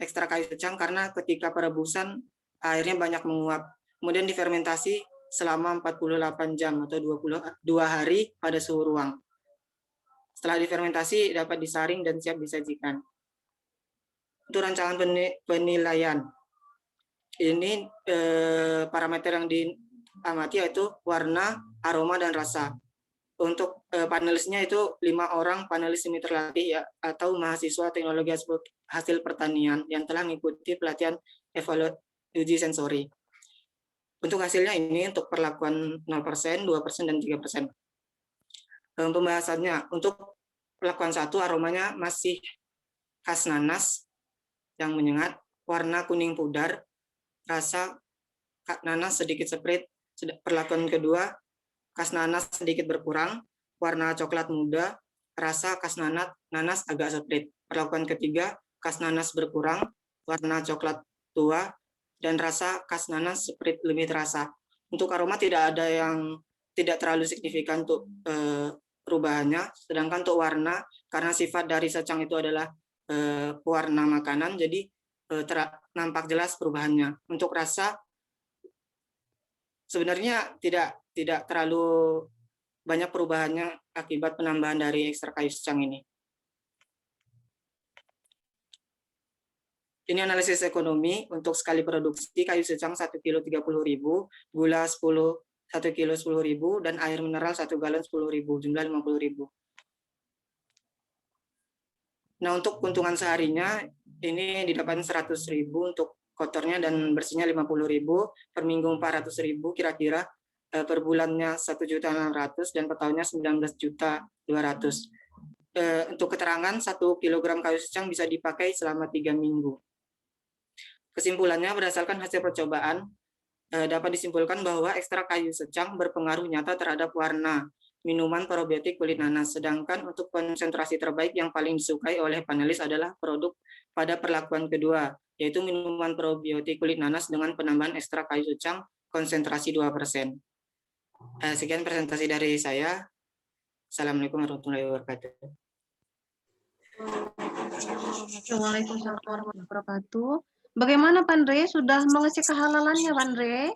ekstra kayu secang karena ketika perebusan airnya banyak menguap. Kemudian difermentasi selama 48 jam atau 22 hari pada suhu ruang. Setelah difermentasi dapat disaring dan siap disajikan. Untuk rancangan penilaian, ini parameter yang diamati yaitu warna, aroma, dan rasa. Untuk panelisnya itu 5 orang panelis semi terlatih ya, atau mahasiswa teknologi hasil pertanian yang telah mengikuti pelatihan evaluasi uji sensori. Untuk hasilnya ini untuk perlakuan 0%, 2%, dan 3%. Pembahasannya untuk perlakuan 1 aromanya masih khas nanas yang menyengat, warna kuning pudar, rasa nanas sedikit seprit. Perlakuan kedua, khas nanas sedikit berkurang, warna coklat muda, rasa khas nanas agak seprit. Perlakuan ketiga, khas nanas berkurang, warna coklat tua, dan rasa khas nanas seprit lebih terasa. Untuk aroma tidak ada yang tidak terlalu signifikan untuk perubahannya, sedangkan untuk warna, karena sifat dari secang itu adalah pewarna makanan, jadi nampak jelas perubahannya. Untuk rasa, sebenarnya tidak terlalu banyak perubahannya akibat penambahan dari ekstrak kayu secang ini. Ini analisis ekonomi untuk sekali produksi kayu secang 1 kilo 30.000, gula 1 kilo 10.000, dan air mineral 1 galon 10.000, jumlah 50.000. Nah, untuk keuntungan seharinya ini didapatkan 100.000 untuk kotornya dan bersihnya 50.000, per minggu 400.000 kira-kira, per bulannya 1.600.000 dan per tahunnya 19.200.000. Untuk keterangan 1 kilogram kayu secang bisa dipakai selama 3 minggu. Kesimpulannya berdasarkan hasil percobaan dapat disimpulkan bahwa ekstrak kayu secang berpengaruh nyata terhadap warna minuman probiotik kulit nanas, sedangkan untuk konsentrasi terbaik yang paling disukai oleh panelis adalah produk pada perlakuan kedua, yaitu minuman probiotik kulit nanas dengan penambahan ekstrak kayu secang konsentrasi 2%. Sekian presentasi dari saya. Assalamualaikum warahmatullahi wabarakatuh. Waalaikumsalam warahmatullahi wabarakatuh. Bagaimana Pandre? Sudah mengecek kehalalannya Pandre?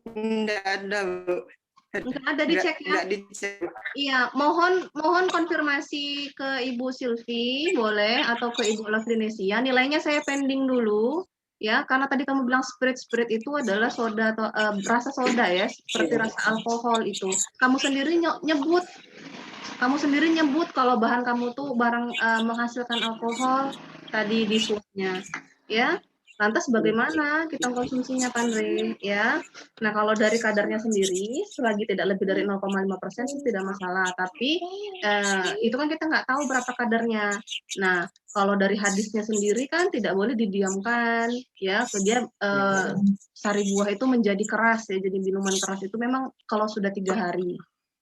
Enggak ada, Bu. Enggak ada dicek ya? Enggak dicek. Iya, mohon konfirmasi ke Ibu Silvi, boleh, atau ke Ibu Lafrinesia. Nilainya saya pending dulu, ya, karena tadi kamu bilang spirit itu adalah soda atau rasa soda ya, seperti rasa alkohol itu. Kamu sendiri nyebut kalau bahan kamu tuh barang menghasilkan alkohol tadi di swabnya, ya. Lantas bagaimana kita konsumsinya, Pandre? Ya, nah kalau dari kadarnya sendiri, selagi tidak lebih dari 0,5% sih tidak masalah. Tapi itu kan kita nggak tahu berapa kadarnya. Nah, kalau dari hadisnya sendiri kan tidak boleh didiamkan, ya. Dia sari buah itu menjadi keras ya, jadi minuman keras itu memang kalau sudah 3 hari.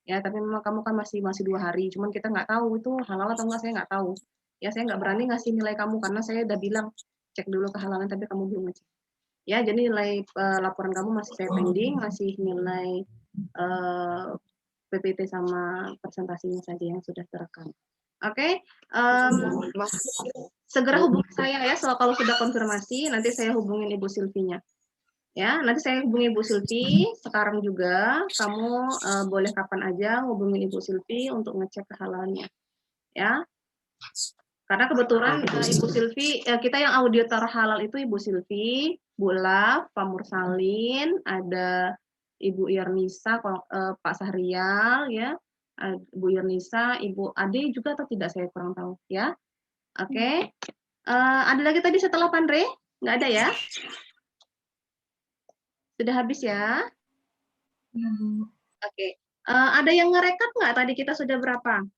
Ya, tapi memang kamu kan masih 2 hari. Cuman kita nggak tahu itu halal atau enggak, saya nggak tahu. Ya, saya nggak berani ngasih nilai kamu karena saya udah bilang cek dulu kehalalan tapi kamu belum ngecek. Ya, jadi nilai laporan kamu masih saya pending, masih nilai PPT sama presentasinya saja yang sudah terekam. Oke, segera hubungi saya ya, kalau sudah konfirmasi nanti saya hubungin Ibu Silvinya. Ya, nanti saya hubungi Ibu Silvi, sekarang juga kamu boleh kapan aja hubungi Ibu Silvi untuk ngecek kehalalannya. Ya. Karena kebetulan Ibu Silvi, kita yang auditor halal itu Ibu Silvi, Bu Laf, Pak Mursalin, ada Ibu Yarnisa, Pak Sahrial, ya, Bu Yarnisa, Ibu Ade juga atau tidak saya kurang tahu, ya. Oke. Ada lagi tadi setelah Pandre? Nggak ada ya? Sudah habis ya? Oke. Ada yang ngerekap nggak tadi kita sudah berapa?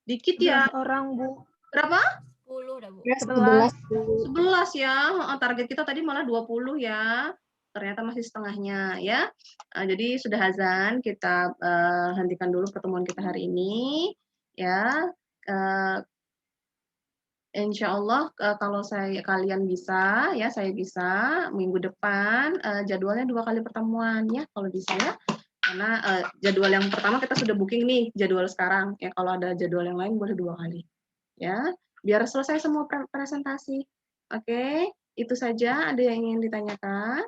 Dikit ya. Orang, Bu. Berapa? 10 dah, Bu. 11 ya. Target kita tadi malah 20 ya. Ternyata masih setengahnya ya. Jadi sudah azan, kita hentikan dulu pertemuan kita hari ini ya. Insya Allah kalau kalian bisa ya, saya bisa minggu depan jadwalnya 2 kali pertemuan ya kalau bisa ya. Karena jadwal yang pertama kita sudah booking nih jadwal sekarang ya, kalau ada jadwal yang lain boleh 2 kali ya, biar selesai semua presentasi. Oke, itu saja. Ada yang ingin ditanyakan?